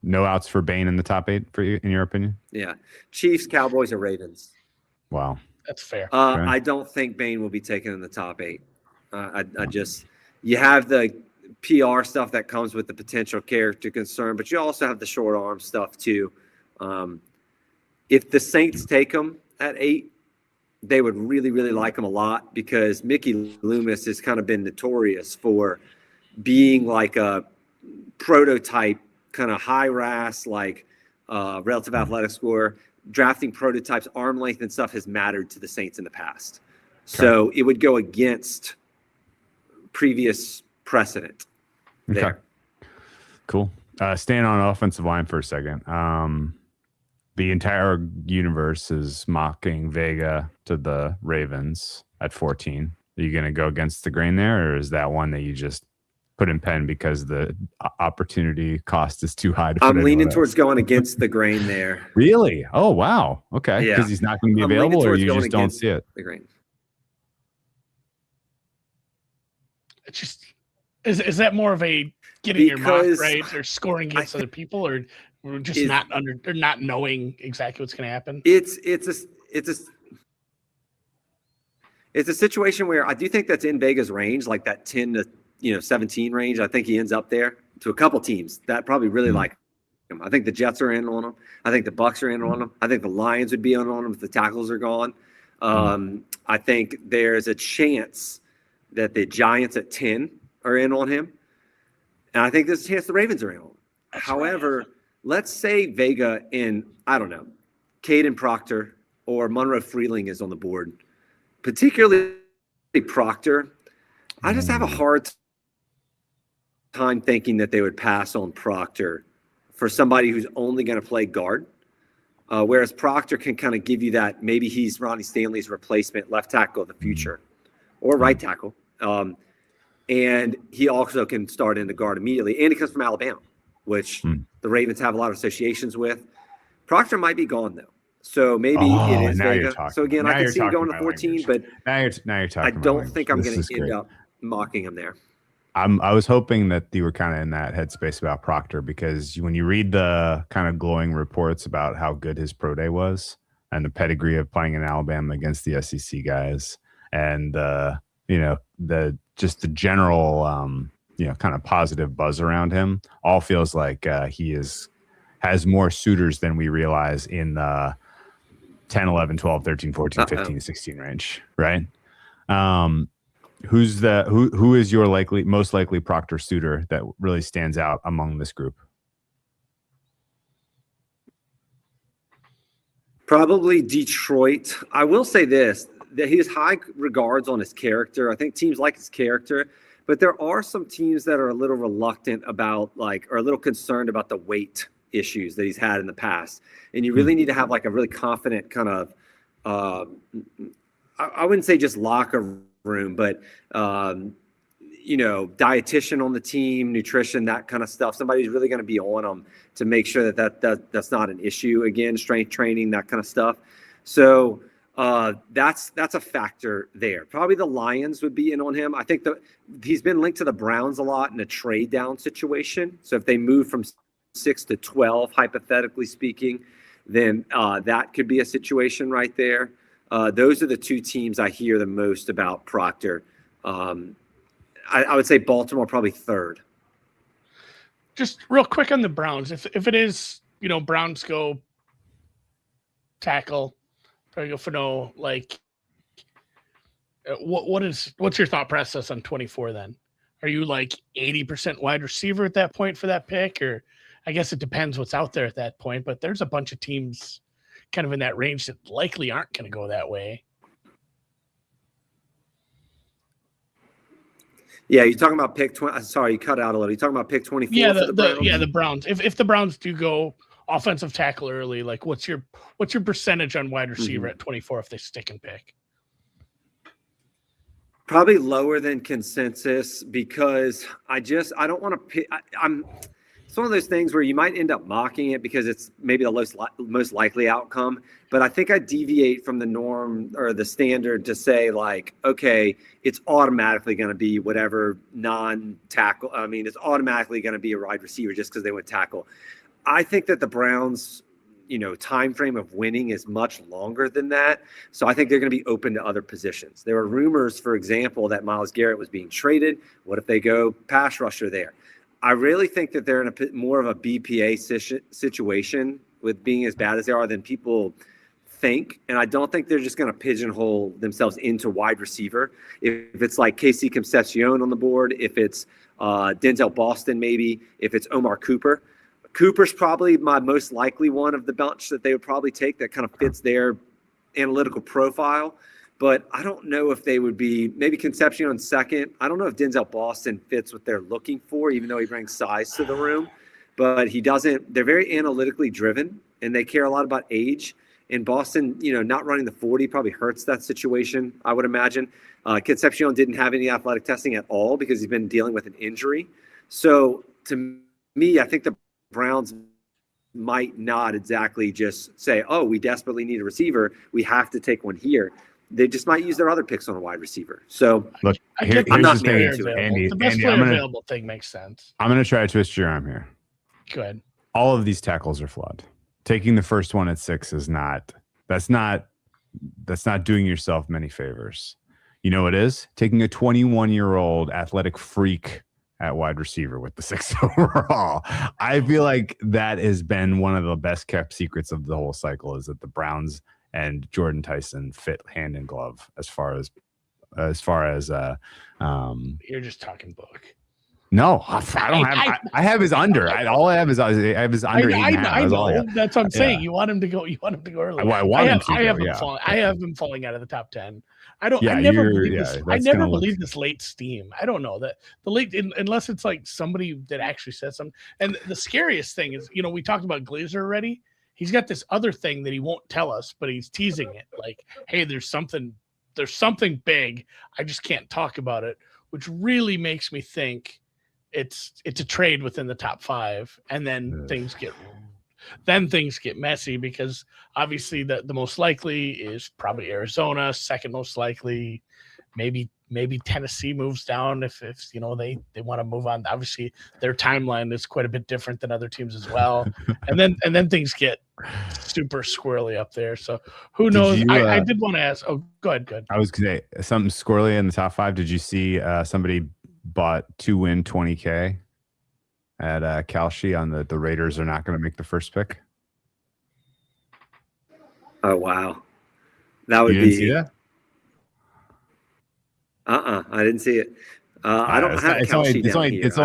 No outs for Bain in the top 8 for you, in your opinion? Yeah. Chiefs, Cowboys, or Ravens. Wow. That's fair. Okay. I don't think Bain will be taken in the top 8. You have the PR stuff that comes with the potential character concern, but you also have the short arm stuff too. If the Saints take him at 8, they would really, really like him a lot, because Mickey Loomis has kind of been notorious for being like a prototype, kind of high RAS, like relative athletic score. Drafting prototypes, arm length and stuff has mattered to the Saints in the past. Okay. So it would go against previous precedent there. Okay. Cool. Staying on offensive line for a second. The entire universe is mocking Vega to the Ravens at 14. Are you going to go against the grain there, or is that one that you just put in pen because the opportunity cost is too high? I'm leaning towards going against the grain there. Really? Oh, wow. Okay. Yeah. Because he's not going to be available, or you just don't see it? The grain. It's just, is that more of a getting your mock right or scoring against other people, or we're just not knowing exactly what's going to happen? It's a situation where I do think that's in Vega's range, like that 10 to 17 range. I think he ends up there to a couple teams that probably really like him. I think the Jets are in on him. I think the Bucs are in on him. I think the Lions would be in on him if the tackles are gone. I think there's a chance that the Giants at 10 are in on him. And I think there's a chance the Ravens are in on him. However, let's say Vega and, I don't know, Caden Proctor or Monroe Freeling is on the board. Particularly Proctor, I just have a hard time thinking that they would pass on Proctor for somebody who's only going to play guard. Whereas Proctor can kind of give you that, maybe he's Ronnie Stanley's replacement left tackle of the future or right tackle. And he also can start in the guard immediately. And he comes from Alabama, which the Ravens have a lot of associations with. Proctor might be gone, though. So maybe it is Vega. So again, I can see him going to 14, but now you're talking. I don't think I'm going to end up mocking him there. I was hoping that you were kind of in that headspace about Proctor, because when you read the kind of glowing reports about how good his pro day was and the pedigree of playing in Alabama against the SEC guys, and the general kind of positive buzz around him all feels like he has more suitors than we realize in the 10, 11, 12, 13, 14, 15, 16 range, right? Who is your most likely Proctor suitor that really stands out among this group? Probably Detroit. I will say this, that he has high regards on his character. I think teams like his character, but there are some teams that are a little reluctant about or a little concerned about the weight issues that he's had in the past. And you really need to have a really confident kind of, I wouldn't say just locker room, but, dietitian on the team, nutrition, that kind of stuff. Somebody's really going to be on them to make sure that's not an issue. Again, strength training, that kind of stuff. So that's a factor there. Probably the Lions would be in on him. I think he's been linked to the Browns a lot in a trade down situation. So if they move from 6 to 12, hypothetically speaking, then that could be a situation right there. Those are the two teams I hear the most about Proctor. I would say Baltimore probably third. Just real quick on the Browns. If it is, Browns go tackle, probably go for no, what's your thought process on 24 then? Are you 80% wide receiver at that point for that pick? Or I guess it depends what's out there at that point, but there's a bunch of teams kind of in that range that likely aren't going to go that way. Yeah, you're talking about pick 20. Sorry, you cut out a little. You're talking about pick 24. Yeah, the Browns. If the Browns do go offensive tackle early, what's your percentage on wide receiver at 24 if they stick and pick? Probably lower than consensus because I don't want to pick. It's one of those things where you might end up mocking it because it's maybe the most likely outcome. But I think I deviate from the norm or the standard to say okay, it's automatically going to be whatever non-tackle. I mean, it's automatically going to be a wide receiver just because they went tackle. I think that the Browns, time frame of winning is much longer than that. So I think they're going to be open to other positions. There were rumors, for example, that Myles Garrett was being traded. What if they go pass rusher there? I really think that they're in a more of a BPA situation with being as bad as they are than people think. And I don't think they're just going to pigeonhole themselves into wide receiver. If it's Casey Concepcion on the board, if it's Denzel Boston, maybe, if it's Omar Cooper. Cooper's probably my most likely one of the bunch that they would probably take that kind of fits their analytical profile. But I don't know if they would be maybe Concepcion second. I don't know if Denzel Boston fits what they're looking for, even though he brings size to the room. But he doesn't. They're very analytically driven, and they care a lot about age. And Boston, not running the 40 probably hurts that situation, I would imagine. Concepcion didn't have any athletic testing at all because he's been dealing with an injury. So to me, I think the Browns might not exactly just say, oh, we desperately need a receiver. We have to take one here. They just might use their other picks on a wide receiver. So look, here's the thing, Andy. The best player available thing makes sense. I'm going to try to twist your arm here. Go ahead. All of these tackles are flawed. Taking the first one at 6 is that's not doing yourself many favors. You know what it is? Taking a 21-year-old athletic freak at wide receiver with the 6th overall. I feel like that has been one of the best kept secrets of the whole cycle, is that the Browns and Jordan Tyson fit hand in glove as far as you're just talking book. No, I don't have. I have his under. All I have is his under. I know. That's what I'm saying. You want him to go. You want him to go early. Well, I have him falling out of the top 10. I don't. Yeah, I never believe this. I never believe this late steam. I don't know that the late, unless it's somebody that actually says something. And the scariest thing is, we talked about Glazer already. He's got this other thing that he won't tell us, but he's teasing it. Hey, there's something big. I just can't talk about it, which really makes me think it's a trade within the top 5, and then things get messy, because obviously the most likely is probably Arizona, second most likely maybe maybe Tennessee moves down if they want to move on. Obviously, their timeline is quite a bit different than other teams as well, and then things get super squirrely up there. So who knows? I did want to ask. Oh, go ahead. I was gonna say something squirrely in the top 5. Did you see somebody bought 2-win $20K at Kalshi on the Raiders are not going to make the first pick? Oh wow, that would you didn't be. See that? I didn't see it. I don't have Kalshi down here. It's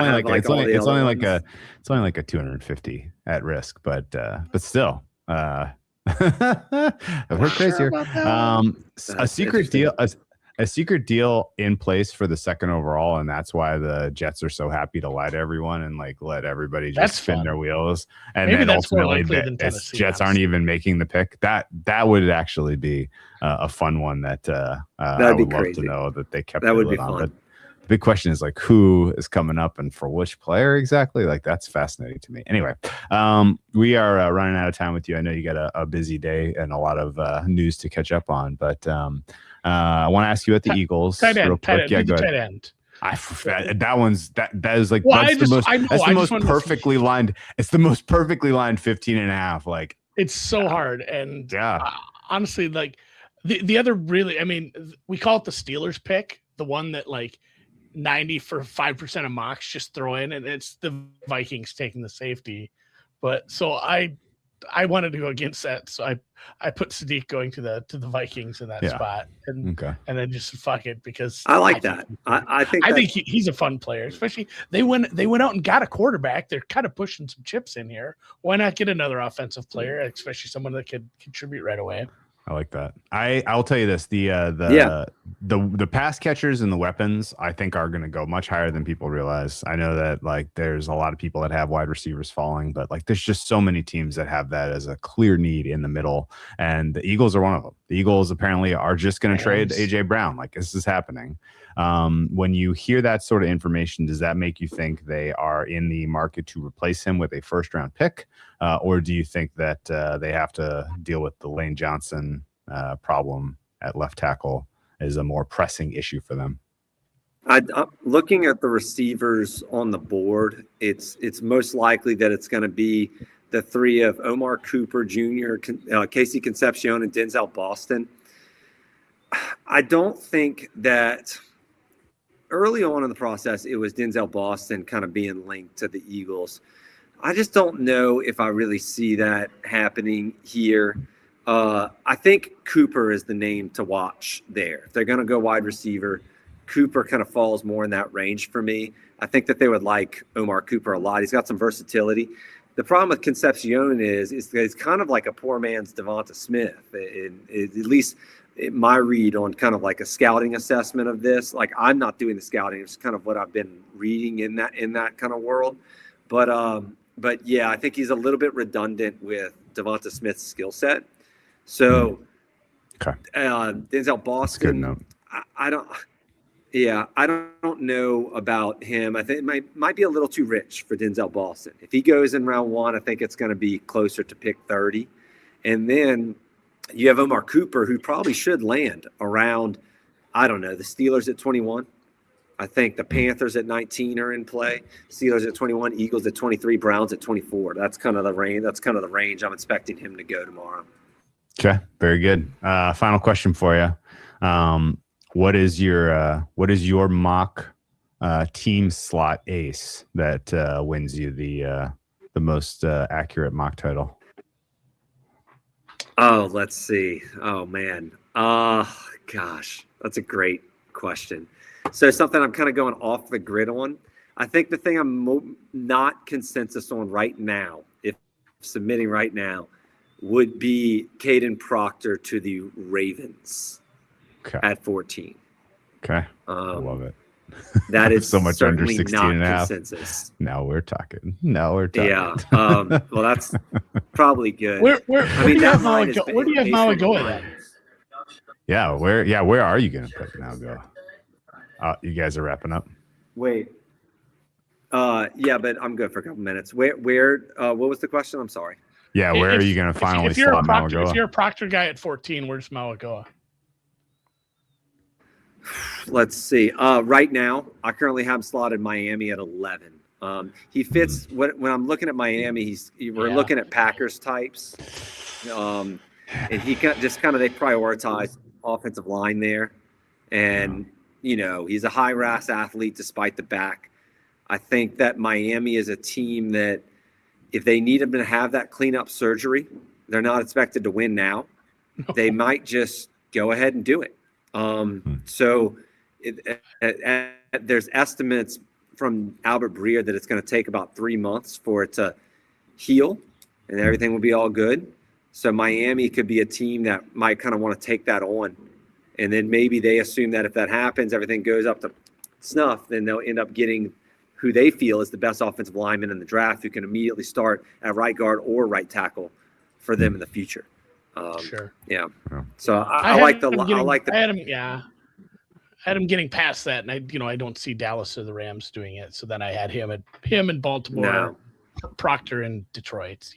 only like a 250 at risk, but still, I've heard crazier. A secret deal in place for the 2nd overall, and that's why the Jets are so happy to lie to everyone and like let everybody just spin their wheels. And maybe then ultimately, Jets aren't even making the pick. That would actually be a fun one that I would love to know that they kept. That would be fun. But the big question is like who is coming up and for which player exactly. Like that's fascinating to me. Anyway, we are running out of time with you. I know you got a busy day and a lot of news to catch up on, but. I want to ask you at the Eagles real quick. Yeah, go ahead. Tight end. That is like that's the most perfectly lined. It's the most perfectly lined 15.5. Like it's so hard, and honestly, like the other really, I mean, we call it the Steelers pick, the one that like 95% of mocks just throw in, and it's the Vikings taking the safety. But so I wanted to go against that, so I put Sadiq going to the Vikings in that spot, and then just fuck it because I like that. I think he's a fun player, especially they went out and got a quarterback. They're kind of pushing some chips in here. Why not get another offensive player, especially someone that could contribute right away? I like that. I'll tell you this: the pass catchers and the weapons I think are going to go much higher than people realize. I know that like there's a lot of people that have wide receivers falling, but like there's just so many teams that have that as a clear need in the middle, and the Eagles are one of them. The Eagles apparently are just going to trade AJ Brown. Like this is happening. When you hear that sort of information, does that make you think they are in the market to replace him with a 1st-round pick? Or do you think that they have to deal with the Lane Johnson problem at left tackle is a more pressing issue for them? Looking at the receivers on the board, it's most likely that it's going to be the 3 of Omar Cooper Jr., Casey Concepcion, and Denzel Boston. I don't think that early on in the process, it was Denzel Boston kind of being linked to the Eagles. I just don't know if I really see that happening here. I think Cooper is the name to watch there. If they're going to go wide receiver, Cooper kind of falls more in that range for me. I think that they would like Omar Cooper a lot. He's got some versatility. The problem with Concepcion is that he's kind of like a poor man's Devonta Smith. At least my read on kind of like a scouting assessment of this. Like I'm not doing the scouting. It's kind of what I've been reading in that kind of world. But yeah, I think he's a little bit redundant with Devonta Smith's skill set. So, Denzel Boston, I don't know about him. I think it might be a little too rich for Denzel Boston. If he goes in round 1, I think it's going to be closer to pick 30. And then you have Omar Cooper, who probably should land around, I don't know, the Steelers at 21. I think the Panthers at 19 are in play. Steelers at 21, Eagles at 23, Browns at 24. That's kind of the range I'm expecting him to go tomorrow. Okay, very good. Final question for you. What is your mock team slot ace that wins you the most accurate mock title? Oh, let's see. Oh man. Gosh, that's a great question. So something I'm kind of going off the grid on. I think the thing I'm not consensus on right now, if submitting right now, would be Caden Proctor to the Ravens at 14. Okay. I love it. That is so much under 16 and a half. Consensus. Now we're talking. Yeah. Well, that's probably good. Where do you have Maui going at? Yeah. Where are you going to put now go? You guys are wrapping up. Wait. Yeah, but I'm good for a couple minutes. Where what was the question? I'm sorry. Yeah, where are you going to finally slot Mauigoa? If you're a Proctor guy at 14, where's Mauigoa? Let's see. Right now, I currently have slotted Miami at 11. He fits when I'm looking at Miami. We're looking at Packers types, and he just kind of they prioritize offensive line there, and he's a high RAS athlete despite the back. I think that Miami is a team that if they need him to have that cleanup surgery, they're not expected to win now. No. They might just go ahead and do it. So there's estimates from Albert Breer that it's going to take about 3 months for it to heal and everything will be all good. So Miami could be a team that might kind of want to take that on. And then maybe they assume that if that happens, everything goes up to snuff, then they'll end up getting who they feel is the best offensive lineman in the draft who can immediately start at right guard or right tackle for them in the future. Sure. Yeah. So I like the. I had him getting past that, and I don't see Dallas or the Rams doing it. So then I had him in Baltimore, Proctor in Detroit.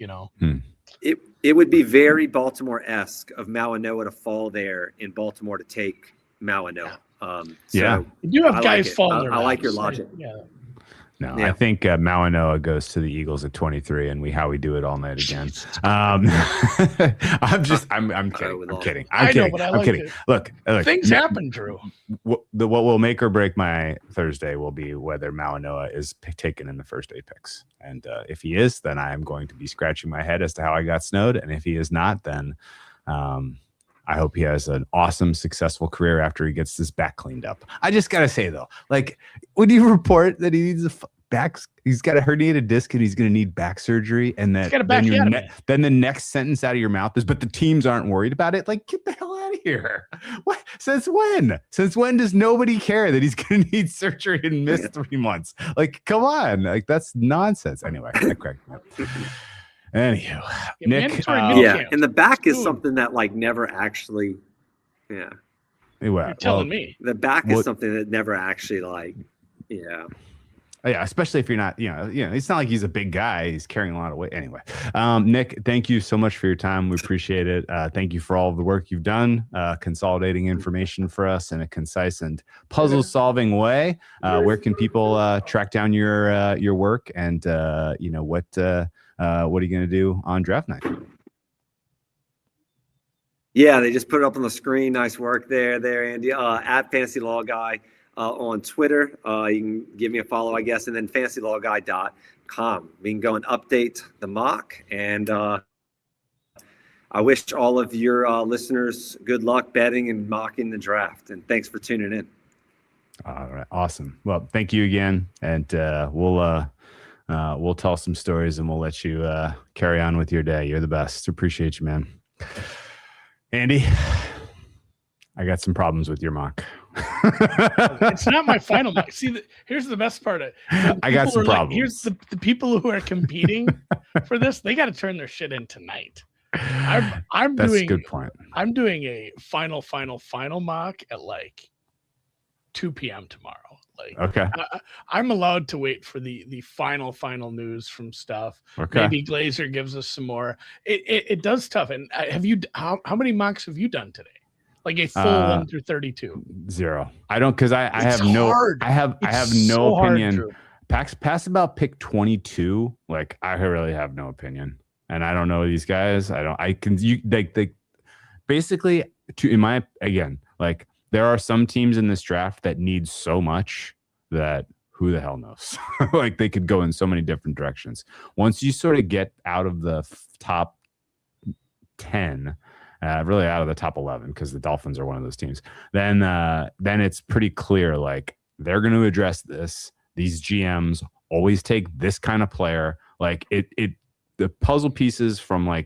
It would be very Baltimore-esque of Mauanoa to fall there in Baltimore to take Mauanoa. You do have guys falling there. I like your logic. No, I think Mauanoa goes to the Eagles at 23, and how we do it all night again. I'm kidding. I'm kidding. Look, things happen, Drew. What will make or break my Thursday will be whether Mauanoa is taken in the first 8 picks, and if he is, then I am going to be scratching my head as to how I got snowed, and if he is not, then I hope he has an awesome, successful career after he gets this back cleaned up. I just got to say, though, when you report that he needs he's got a herniated disc and he's going to need back surgery, and that then the next sentence out of your mouth is, but the teams aren't worried about it. Get the hell out of here. What? Since when? Since when does nobody care that he's going to need surgery and miss 3 months? Come on. That's nonsense. Anyway, that cracked me up. Anywho, Nick, and the back is something that never actually, You're telling me the back is something that never actually especially if you're not, it's not like he's a big guy. He's carrying a lot of weight. Anyway, Nick, thank you so much for your time. We appreciate it. Thank you for all of the work you've done, consolidating information for us in a concise and puzzle-solving way. Where can people track down your work, and what are you going to do on draft night? Yeah, they just put it up on the screen. Nice work there, Andy. At Fantasy Law Guy on Twitter. You can give me a follow, I guess, and then fantasylawguy.com. We can go and update the mock. And I wish all of your listeners good luck betting and mocking the draft. And thanks for tuning in. All right, awesome. Well, thank you again, and we'll tell some stories, and we'll let you carry on with your day. You're the best. Appreciate you, man. Andy, I got some problems with your mock. It's not my final mock. See, here's the best part. I got some problems. Here's the people who are competing for this. They got to turn their shit in tonight. I'm That's doing a good point. I'm doing a final mock at 2 p.m. tomorrow. Okay. I'm allowed to wait for the final news from stuff. Okay. Maybe Glazer gives us some more. It does stuff. And have you? How many mocks have you done today? A full 1 through 32? 0. I don't, because I have no opinion. Pass about pick 22. I really have no opinion, and I don't know these guys. Basically, there are some teams in this draft that need so much that who the hell knows? They could go in so many different directions. Once you sort of get out of the top 10, really out of the top 11, because the Dolphins are one of those teams, then it's pretty clear, they're going to address this. These GMs always take this kind of player. The puzzle pieces from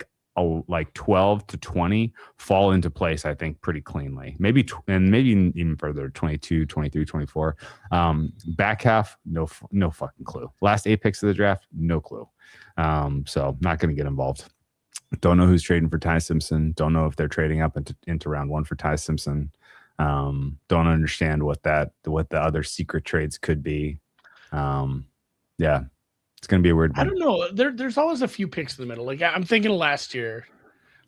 12 to 20 fall into place, I think, pretty cleanly. Maybe even further, 22, 23, 24. Back half, no fucking clue. Last 8 picks of the draft, no clue. So not going to get involved. Don't know who's trading for Ty Simpson. Don't know if they're trading up into round 1 for Ty Simpson. Don't understand what the other secret trades could be. It's going to be a weird one. I don't know. There's always a few picks in the middle. I'm thinking of last year.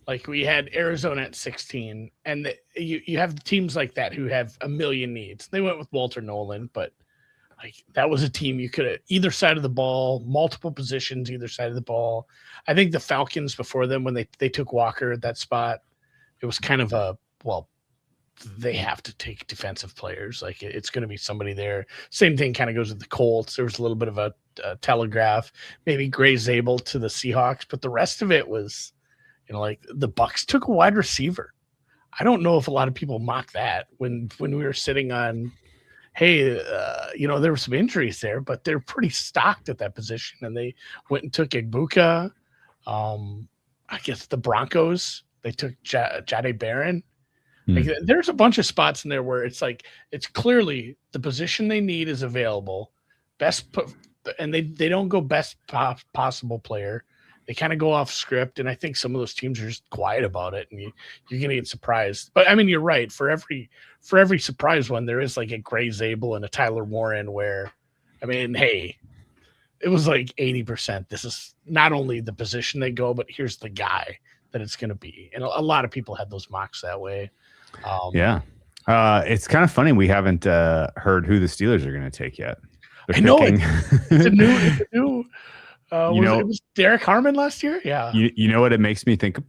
Like we had Arizona at 16, and you have teams like that who have a million needs. They went with Walter Nolan, but like that was a team you could have either side of the ball, multiple positions, either side of the ball. I think the Falcons before them, when they took Walker at that spot, it was kind of they have to take defensive players. Like it's going to be somebody there. Same thing kind of goes with the Colts. There was a little bit of a telegraph, maybe Gray Zabel to the Seahawks, but the rest of it was, like the Bucks took a wide receiver. I don't know if a lot of people mock that when we were sitting on, hey, there were some injuries there, but they're pretty stocked at that position. And they went and took Igbuka. I guess the Broncos, they took Jade Barron. Like, there's a bunch of spots in there where it's like, it's clearly the position they need is available. And they don't go best possible player. They kind of go off script. And I think some of those teams are just quiet about it. And you're going to get surprised. But I mean, you're right. For every surprise one, there is like a Gray Zabel and a Tyler Warren where, I mean, hey, it was like 80%. This is not only the position they go, but here's the guy that it's going to be. And a lot of people had those mocks that way. It's kind of funny. We haven't heard who the Steelers are going to take yet. I know it's a new. It was Derek Harmon last year. Yeah. You know what it makes me think?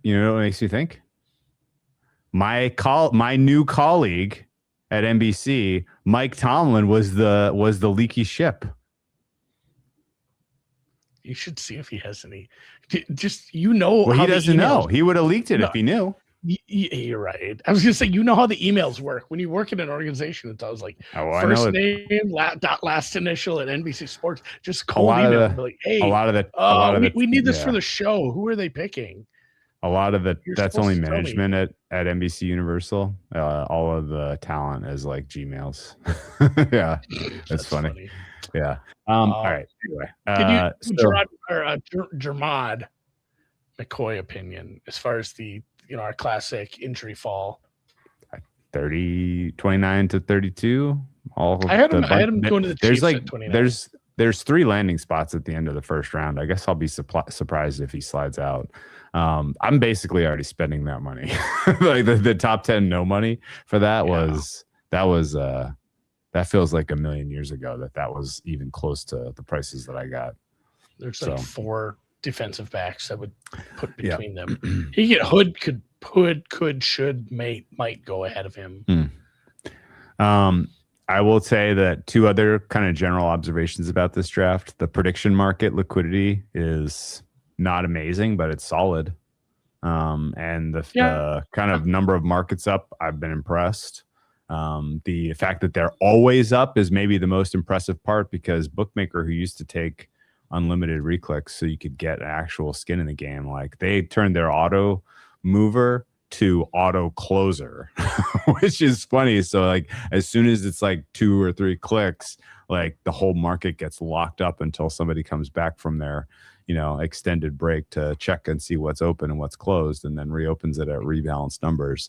My new colleague at NBC, Mike Tomlin, was the leaky ship. You should see if he has any. Well, he doesn't know. He would have leaked it if he knew. You're right. I was going to say, how the emails work when you work in an organization. It's always like first name, last initial at NBC Sports. Just cold email. Like, hey, we need this for the show. Who are they picking? A lot of that's only management at NBC Universal. All of the talent is like Gmails. Yeah, that's funny. Yeah. All right. Anyway, Jermad McCoy opinion as far as the our classic injury fall. 29 to 32. I had him going to the Chiefs at 29. There's 3 landing spots at the end of the first round. I guess I'll be surprised if he slides out. I'm basically already spending that money. Like the top 10 no money for that that feels like a million years ago that was even close to the prices that I got. There's like 4 defensive backs that would put between them. He get Hood might go ahead of him. I will say that 2 other kind of general observations about this draft. The prediction market liquidity is not amazing, but it's solid. And the kind of number of markets up, I've been impressed. The fact that they're always up is maybe the most impressive part, because Bookmaker, who used to take unlimited reclicks so you could get actual skin in the game, like they turned their auto mover to auto closer, which is funny. So like as soon as it's like 2 or 3 clicks, like the whole market gets locked up until somebody comes back from their extended break to check and see what's open and what's closed, and then reopens it at rebalanced numbers.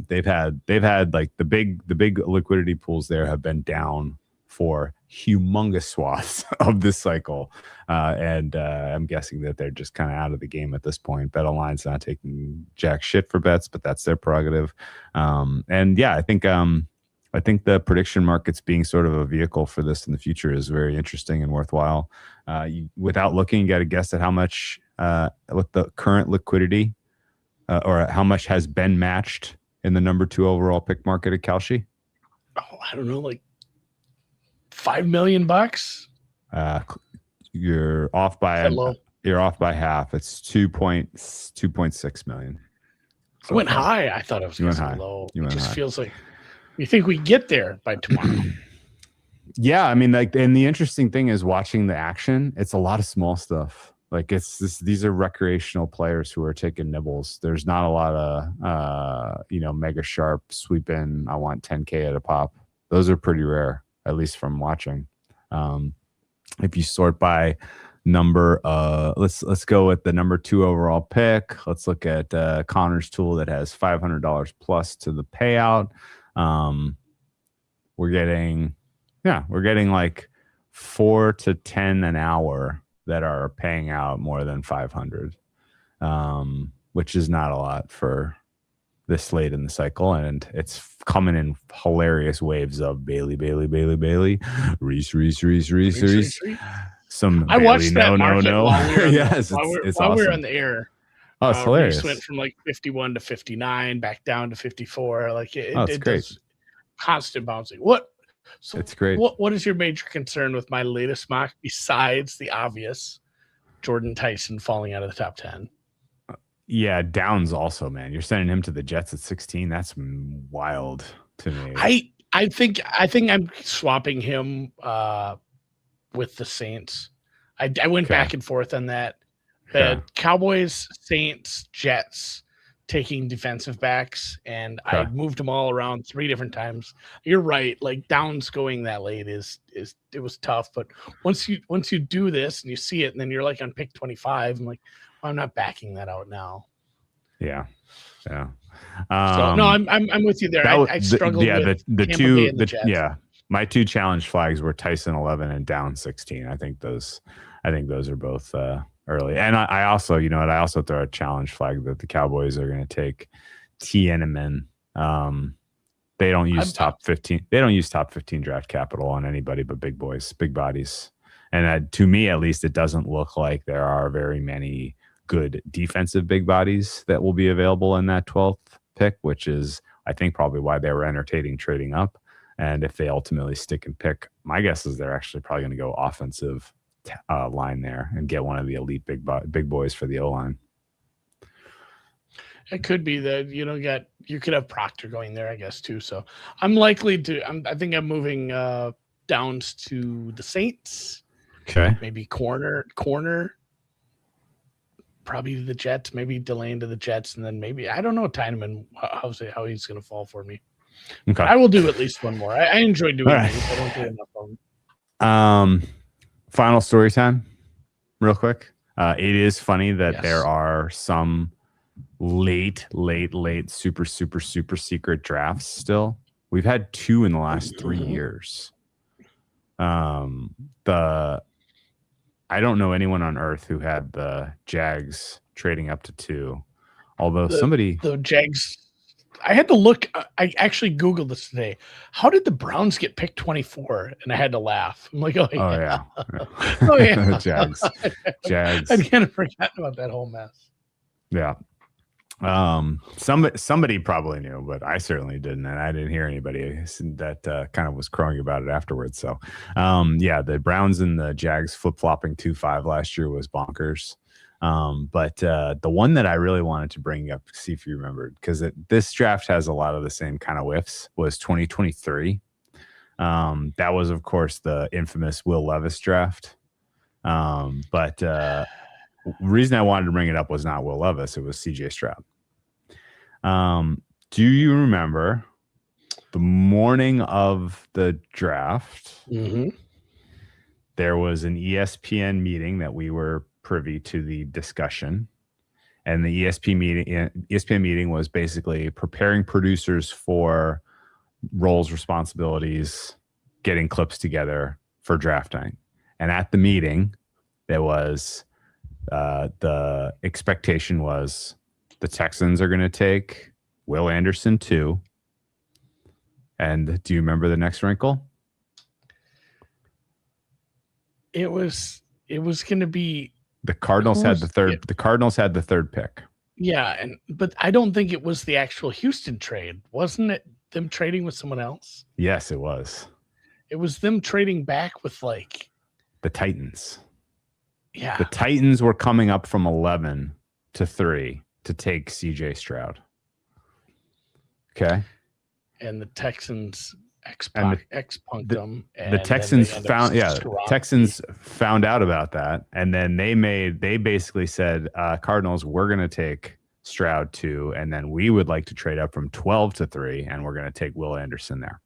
They've had like the big liquidity pools there have been down for humongous swaths of this cycle. And I'm guessing that they're just kind of out of the game at this point. BetOnline's not taking jack shit for bets, but that's their prerogative. And yeah, I think the prediction market's being sort of a vehicle for this in the future is very interesting and worthwhile. Without looking, you got to guess at how much, with the current liquidity, or how much has been matched in the number 2 overall pick market at Kalshi. Oh, I don't know, like $5 million. You're off by half. It's 2.6 million. So I went high. I thought it was going to be low. It just feels like you think we get there by tomorrow. Yeah, I mean, like, and the interesting thing is watching the action. It's a lot of small stuff. Like these are recreational players who are taking nibbles. There's not a lot of mega sharp sweep in. I want 10K at a pop. Those are pretty rare, at least from watching. If you sort by number, let's go with the number 2 overall pick. Let's look at Connor's tool that has $500 plus to the payout. We're getting like 4 to 10 an hour that are paying out more than 500. which is not a lot for this late in the cycle, and it's coming in hilarious waves of Bailey, Reese. Some I Bailey, watched that market no. while we were Yes, while it's we awesome. were on the air. Oh, it's hilarious. Reese went from like 51 to 59, back down to 54. Like it great. does constant bouncing. What? So it's great. What is your major concern with my latest mock besides the obvious Jordan Tyson falling out of the top 10? Yeah, Downs also, man. You're sending him to the Jets at 16. That's wild to me. I think I'm swapping him with the Saints. I went back and forth on that. The Cowboys, Saints, Jets taking defensive backs, and I moved them all around 3 different times. You're right. Like Downs going that late is it was tough, but once you do this and you see it, and then you're like on pick 25, I'm like, well, I'm not backing that out now. Yeah. So no, I'm with you there. I struggled with the Tampa two Bay and the Jets. Yeah. My 2 challenge flags were Tyson 11 and Downs 16. I think those are both early. And I also, I also throw a challenge flag that the Cowboys are going to take linemen. They don't use top 15. They don't use top 15 draft capital on anybody but big boys, big bodies. And to me, at least, it doesn't look like there are very many good defensive big bodies that will be available in that 12th pick, which is, I think, probably why they were entertaining trading up. And if they ultimately stick and pick, my guess is they're actually probably going to go offensive line there and get one of the elite big boys for the O-line. It could be that you could have Proctor going there, I guess, too. So I'm likely to. I think I'm moving Downs to the Saints. Okay, maybe corner, probably the Jets. Maybe Delane to the Jets, and then maybe I don't know Tyneman how he's going to fall for me. Okay, I will do at least one more. I enjoy doing these. I don't do enough of them. Final story time, real quick. It is funny that there are some late, super secret drafts still. We've had 2 in the last 3 years. I don't know anyone on earth who had the Jags trading up to 2. Although the Jags, I had to look. I actually Googled this today. How did the Browns get picked 24? And I had to laugh. I'm like, oh yeah. Oh yeah. Jags. I'd kind of forgotten about that whole mess. Yeah. Somebody probably knew, but I certainly didn't, and I didn't hear anybody that kind of was crowing about it afterwards. So, the Browns and the Jags flip-flopping 2-5 last year was bonkers. But the one that I really wanted to bring up, see if you remembered, because this draft has a lot of the same kind of whiffs, was 2023. That was, of course, the infamous Will Levis draft. But the reason I wanted to bring it up was not Will Levis, it was CJ Stroud. Do you remember the morning of the draft? Mm-hmm. There was an ESPN meeting that we were privy to the discussion, and the ESPN meeting was basically preparing producers for roles, responsibilities, getting clips together for draft night. And at the meeting, there was the expectation was the Texans are going to take Will Anderson 2. And do you remember the next wrinkle? It was going to be the Cardinals had the third. The Cardinals had the 3rd pick. Yeah, but I don't think it was the actual Houston trade. Wasn't it them trading with someone else? Yes, it was. It was them trading back with like the Titans. Yeah. The Titans were coming up from 11 to 3 to take CJ Stroud. Okay. And the Texans expunked them. The Texans Texans found out about that, and then they basically said, Cardinals, we're going to take Stroud 2, and then we would like to trade up from 12 to 3, and we're going to take Will Anderson there.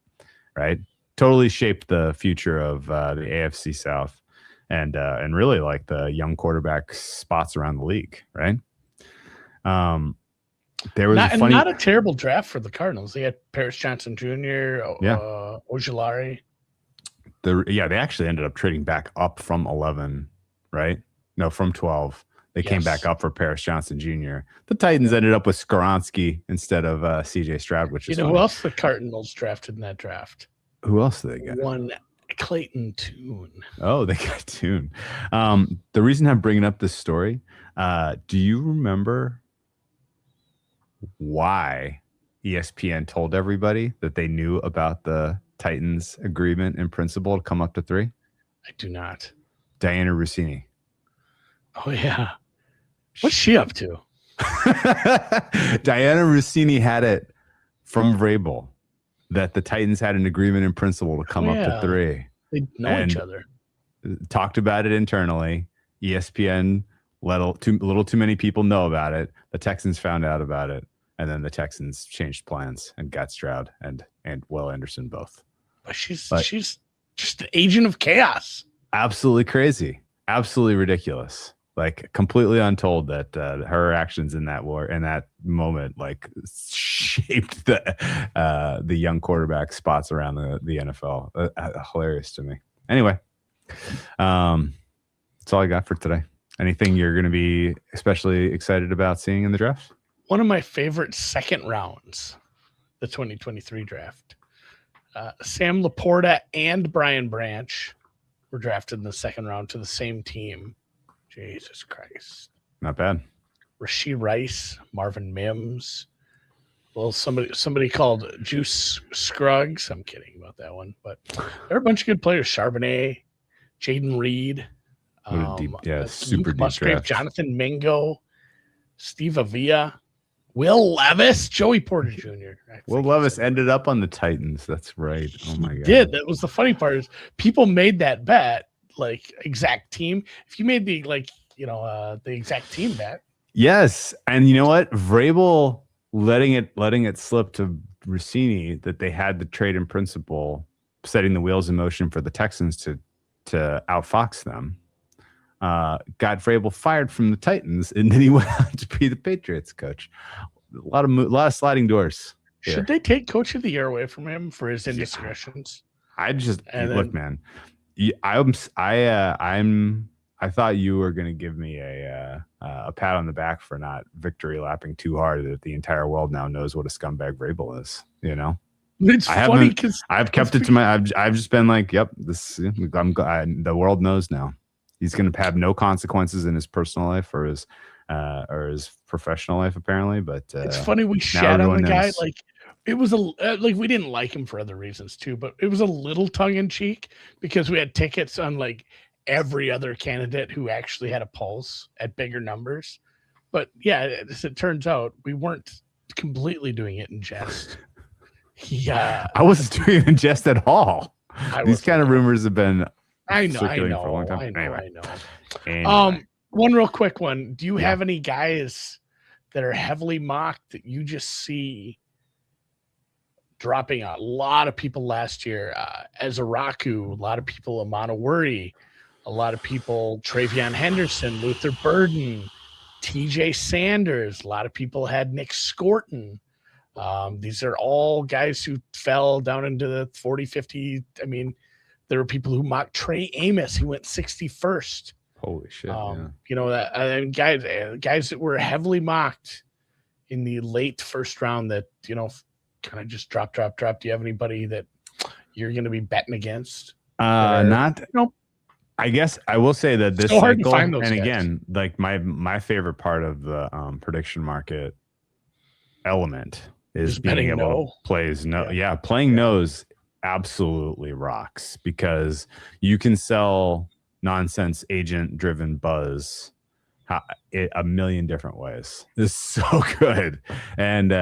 Right? Totally shaped the future of the AFC South, and really like the young quarterback spots around the league. Right? There was not a terrible draft for the Cardinals. They had Paris Johnson Jr., Ojulari. They actually ended up trading back up from 11, right? No, from 12 They came back up for Paris Johnson Jr. The Titans ended up with Skoronski instead of C.J. Stroud, which is who else the Cardinals drafted in that draft? Who else did they get? One Clayton Tune. Oh, they got Tune. The reason I'm bringing up this story, do you remember why ESPN told everybody that they knew about the Titans agreement in principle to come up to 3? I do not. Diana Rossini. Oh, yeah. What's she up to? Diana Rossini had it from Vrabel that the Titans had an agreement in principle to come up to 3. They know each other. Talked about it internally. ESPN let a little too many people know about it. The Texans found out about it, and then the Texans changed plans and got Stroud and Will Anderson both. But she's just an agent of chaos. Absolutely crazy. Absolutely ridiculous. Like completely untold that her actions in that moment like shaped the young quarterback spots around the NFL. Hilarious to me. Anyway, that's all I got for today. Anything you're going to be especially excited about seeing in the draft? One of my favorite second rounds, the 2023 draft. Sam Laporta and Brian Branch were drafted in the second round to the same team. Jesus Christ. Not bad. Rashee Rice, Marvin Mims. Well, somebody called Juice Scruggs. I'm kidding about that one. But there are a bunch of good players. Charbonnet, Jaden Reed. Super deep Musgrave, draft. Jonathan Mingo, Steve Avila, Will Levis, Joey Porter Jr. Will Levis ended up on the Titans. That's right. Oh my God. Did. That was the funny part is people made that bet, like exact team. If you made the the exact team bet. Yes. And you know what? Vrabel letting it slip to Rossini that they had the trade in principle, setting the wheels in motion for the Texans to outfox them. Got Vrabel fired from the Titans, and then he went on to be the Patriots coach. A lot of sliding doors. Here. Should they take Coach of the Year away from him for his indiscretions? Look, man. I thought you were going to give me a pat on the back for not victory lapping too hard. That the entire world now knows what a scumbag Vrabel is. You know. It's funny because I've kept it to my. I've just been like, yep. The world knows now. He's going to have no consequences in his personal life or his professional life, apparently. But it's funny we shat on the guy. Like it was we didn't like him for other reasons too, but it was a little tongue in cheek because we had tickets on like every other candidate who actually had a pulse at bigger numbers. But yeah, as it turns out, we weren't completely doing it in jest. Yeah, I wasn't doing it in jest at all. These kind of rumors have been. I know. For a long time. Anyway. One real quick one. Do you have any guys that are heavily mocked that you just see dropping a lot of people last year? Ezaraku, a lot of people, Amana Worry, a lot of people, Travion Henderson, Luther Burden, TJ Sanders. A lot of people had Nick Scorton. These are all guys who fell down into the 40, 50. I mean, there were people who mocked Trey Amos. He went 61st. Holy shit! You know that guys that were heavily mocked in the late first round that kind of just drop. Do you have anybody that you're going to be betting against? Not. Nope. I guess I will say that this so hard cycle, to find those and guys. Again, like my favorite part of the prediction market element is Just being able to plays playing nose absolutely rocks because you can sell nonsense agent driven buzz a million different ways. It's so good. And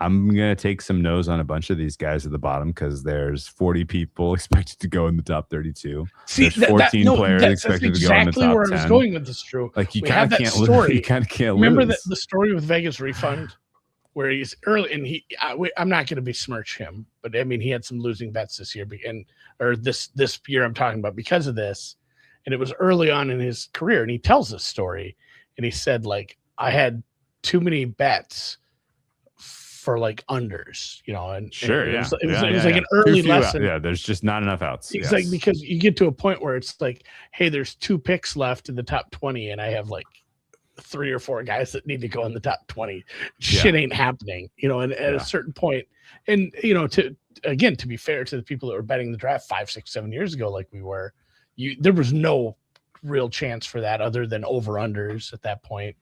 I'm going to take some nose on a bunch of these guys at the bottom because there's 40 people expected to go in the top 32. See, there's 14 players expected to go in the top 10. Exactly where I was going with this, Drew. Like you kind of can't lose. You kind of can't Remember lose. the story with Vegas Refund where he's early and I'm not going to besmirch him, but I mean, he had some losing bets this year this year I'm talking about because of this. And it was early on in his career. And he tells this story and he said, like, I had too many bets for like unders, and sure, and yeah, it was like an early lesson. There's just not enough outs. It's like, because you get to a point where it's like, hey, there's 2 picks left in the top 20, and I have like 3 or 4 guys that need to go in the top 20. Shit ain't happening, and at a certain point, and to be fair to the people that were betting the draft 5, 6, 7 years ago, like we were, there was no real chance for that other than over unders at that point.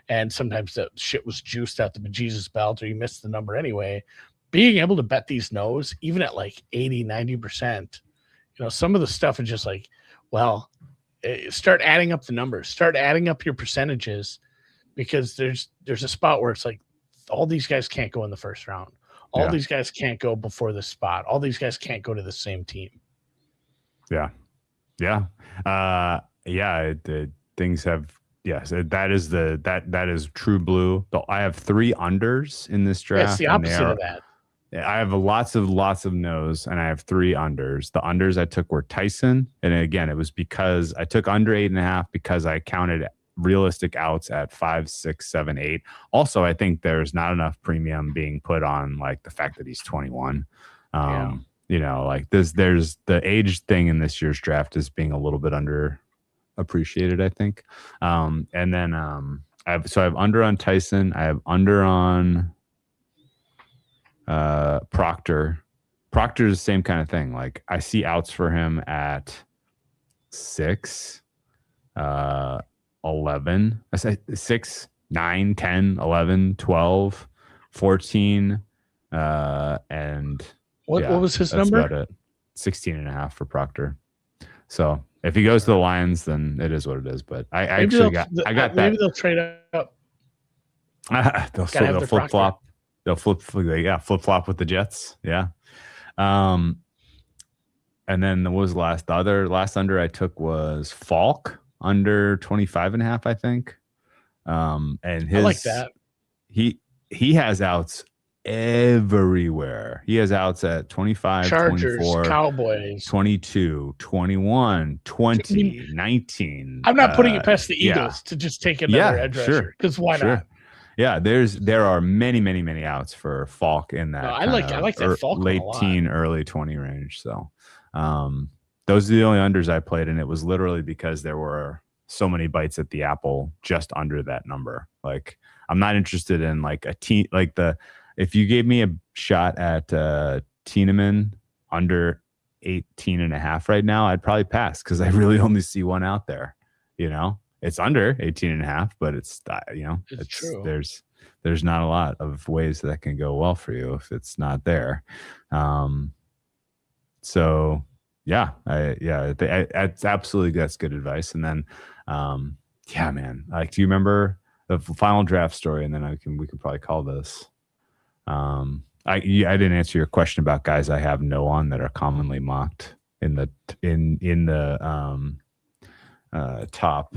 And sometimes that shit was juiced out the bejesus belt, or you missed the number anyway. Being able to bet these no's, even at like 80, 90%, some of the stuff is just like, well, start adding up the numbers, start adding up your percentages, because there's a spot where it's like, all these guys can't go in the first round. All these guys can't go before the spot. All these guys can't go to the same team. Yeah. Things have, yes, that is true blue. I have 3 unders in this draft. It's the opposite of that. I have lots of no's, and I have 3 unders. The unders I took were Tyson, and again, it was because I took under 8.5 because I counted realistic outs at 5, 6, 7, 8. Also, I think there's not enough premium being put on like the fact that he's 21. Like there's the age thing in this year's draft is being a little bit underappreciated, I think. And then I have under on Tyson. I have under on Proctor. Proctor's the same kind of thing. Like I see outs for him at 6, 11. I say 6, 9, 10, 11, 12, 14, and what was his number? About it. 16.5 for Proctor. So if he goes to the Lions, then it is what it is. But I got that. Maybe they'll trade up. they'll flip flop. They'll flip flop with the Jets. Yeah. And then what was last? The other last under I took was Falk under 25.5, I think. And his, I like that. He has outs everywhere. He has outs at 25, Chargers, 24, Cowboys, 22, 21, 20, 19. I'm not putting it past the Eagles to just take another edge rusher, because why not? Yeah, there are many outs for Falk in that. I like that Falk late teen, early 20 range. So those are the only unders I played, and it was literally because there were so many bites at the apple just under that number. Like I'm not interested in like a team like if you gave me a shot at Tiedemann under 18.5 right now, I'd probably pass, because I really only see one out there. It's under 18.5, but it's true. There's not a lot of ways that can go well for you if it's not there. So yeah, it's absolutely, that's good advice. And then man, like, do you remember the final draft story? And then we can probably call this. I didn't answer your question about guys I have no on that are commonly mocked in the top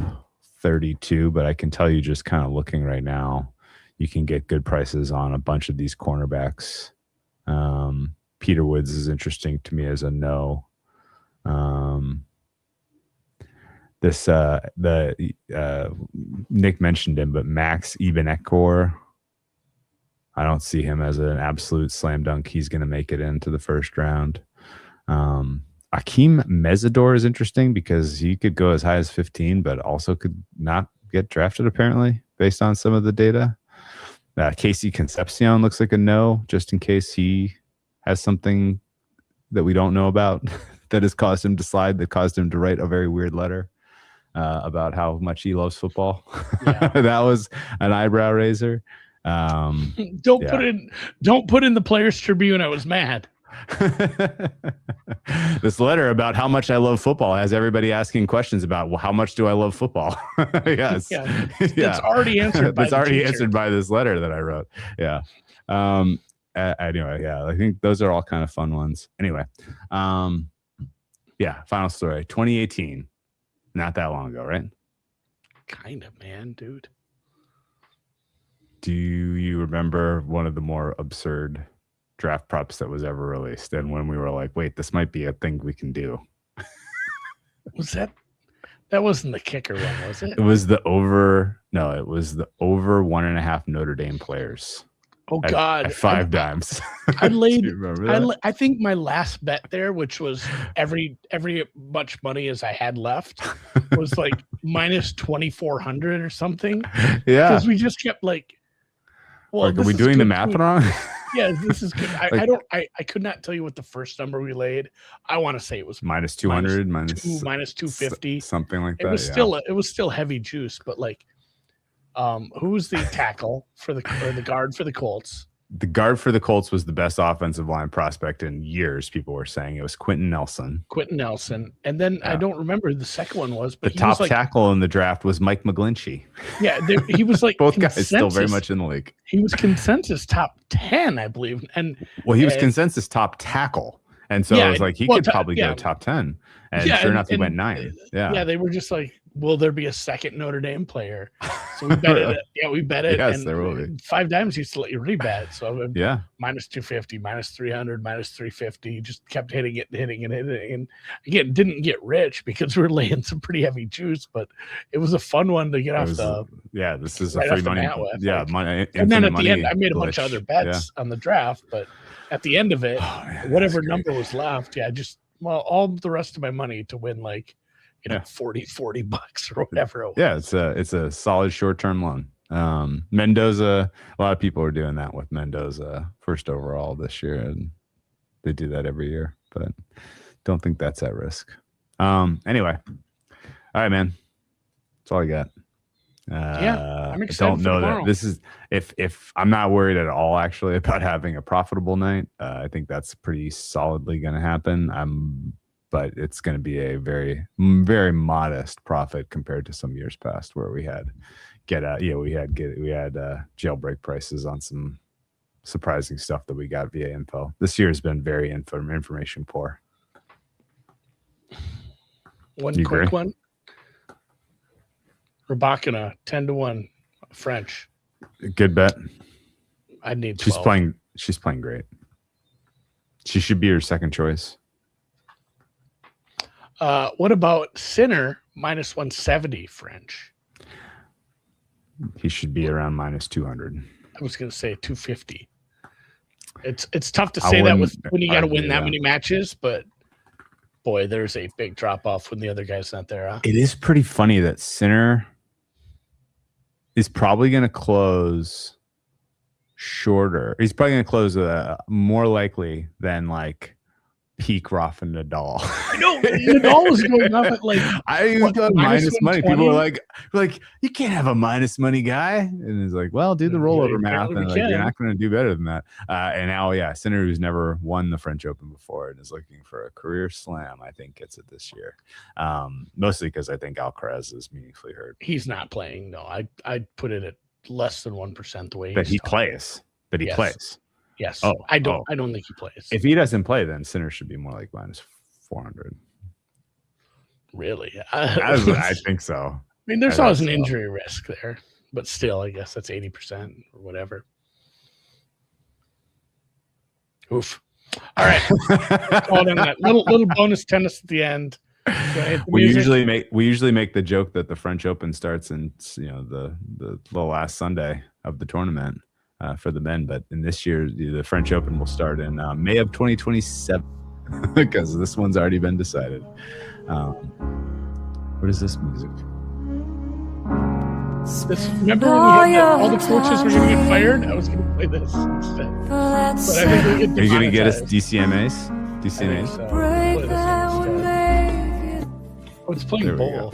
32, but I can tell you, just kind of looking right now, you can get good prices on a bunch of these cornerbacks. Peter Woods is interesting to me as a no. Nick mentioned him, but Max Ebenekor, I don't see him as an absolute slam dunk. He's going to make it into the first round. Akeem Mesidor is interesting because he could go as high as 15, but also could not get drafted, apparently, based on some of the data. Casey Concepcion looks like a no, just in case he has something that we don't know about that has caused him to slide, that caused him to write a very weird letter about how much he loves football. Yeah. That was an eyebrow raiser. Don't put in the Players Tribune. I was mad. This letter about how much I love football has everybody asking questions about, well, how much do I love football? Yes. It's already answered by answered by this letter that I wrote. Yeah. Anyway, yeah, I think those are all kind of fun ones. Anyway, final story. 2018. Not that long ago, right? Kind of, man, dude. Do you remember one of the more absurd draft props that was ever released, and when we were like, wait, this might be a thing we can do? Was that wasn't the kicker one, was it? It was the over 1.5 Notre Dame players. Oh God! At 5 dimes. I laid. Do you remember that? I think my last bet there, which was every much money as I had left, was like minus 2,400 or something. Yeah. Because we just kept like. Well, Like, are we doing the math wrong? Yeah, this is good. I could not tell you what the first number we laid. I want to say it was minus 200, minus 250, something like that. It was still heavy juice, but like, who was the tackle or the guard for the Colts? The guard for the Colts was the best offensive line prospect in years. People were saying it was Quentin Nelson. And then I don't remember who the second one was, but the top tackle in the draft was Mike McGlinchey. Yeah, he was like both guys still very much in the league. He was consensus top 10, I believe, and he was consensus top tackle, and so it was like he could probably go top 10. And sure enough, he went 9. Yeah, they were just like, will there be a second Notre Dame player? So we bet it. Yeah, we bet it. Yes, and there will be. 5 dimes used to let you rebet. So minus 250, minus 300, minus 350. Just kept hitting it. And again, didn't get rich because we were laying some pretty heavy juice, but it was a fun one to get off the. Yeah, this is a free money. Yeah, money. And then at the end, I made a bunch of other bets on the draft, but at the end of it, whatever number was left, all the rest of my money to win like. $40 or whatever it was. Yeah, it's a solid short-term loan. Mendoza, a lot of people are doing that with Mendoza first overall this year, and they do that every year, but don't think that's at risk. Anyway, all right, man, that's all I got. I'm excited. Don't know that this is if I'm not worried at all actually about having a profitable night. I think that's pretty solidly going to happen. But it's going to be a very, very modest profit compared to some years past where we had jailbreak prices on some surprising stuff that we got via info. This year has been very information poor. One quick one. Rabakina 10-1 French. Good bet. I need 12. She's playing great. She should be your second choice. What about Sinner minus 170 French? He should be around minus 200. I was going to say 250. It's tough to say that when you got to win that many matches, but boy, there's a big drop off when the other guy's not there. Huh? It is pretty funny that Sinner is probably going to close shorter. He's probably going to close more likely than like peak Rafa Nadal. I know Nadal was going up at like minus money. People were like, you can't have a minus money guy, and he's like, well, do the rollover math, and like, you're not going to do better than that. And now, Sinner, who's never won the French Open before and is looking for a career slam, I think gets it this year. Mostly because I think Alcaraz is meaningfully hurt. He's not playing. No, I'd put it at less than 1% the way he plays. But he plays. Yes. I don't think he plays. If he doesn't play, then Sinner should be more like minus 400. Really? I think so. I mean, there's always an injury risk there, but still, I guess that's 80% or whatever. Oof. All right. Call in that little bonus tennis at the end. We usually make the joke that the French Open starts in the last Sunday of the tournament. For the men, but in this year the French Open will start in May of 2027 because this one's already been decided. What is this music? Remember when all the coaches were going to get fired? I was going to play this instead. But I think are you going to get us DCMAs? Oh, it's playing both.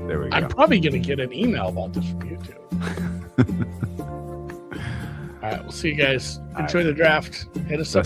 There we go. I'm probably going to get an email about this from YouTube. All right, we'll see you guys. Enjoy the draft. Hit us up.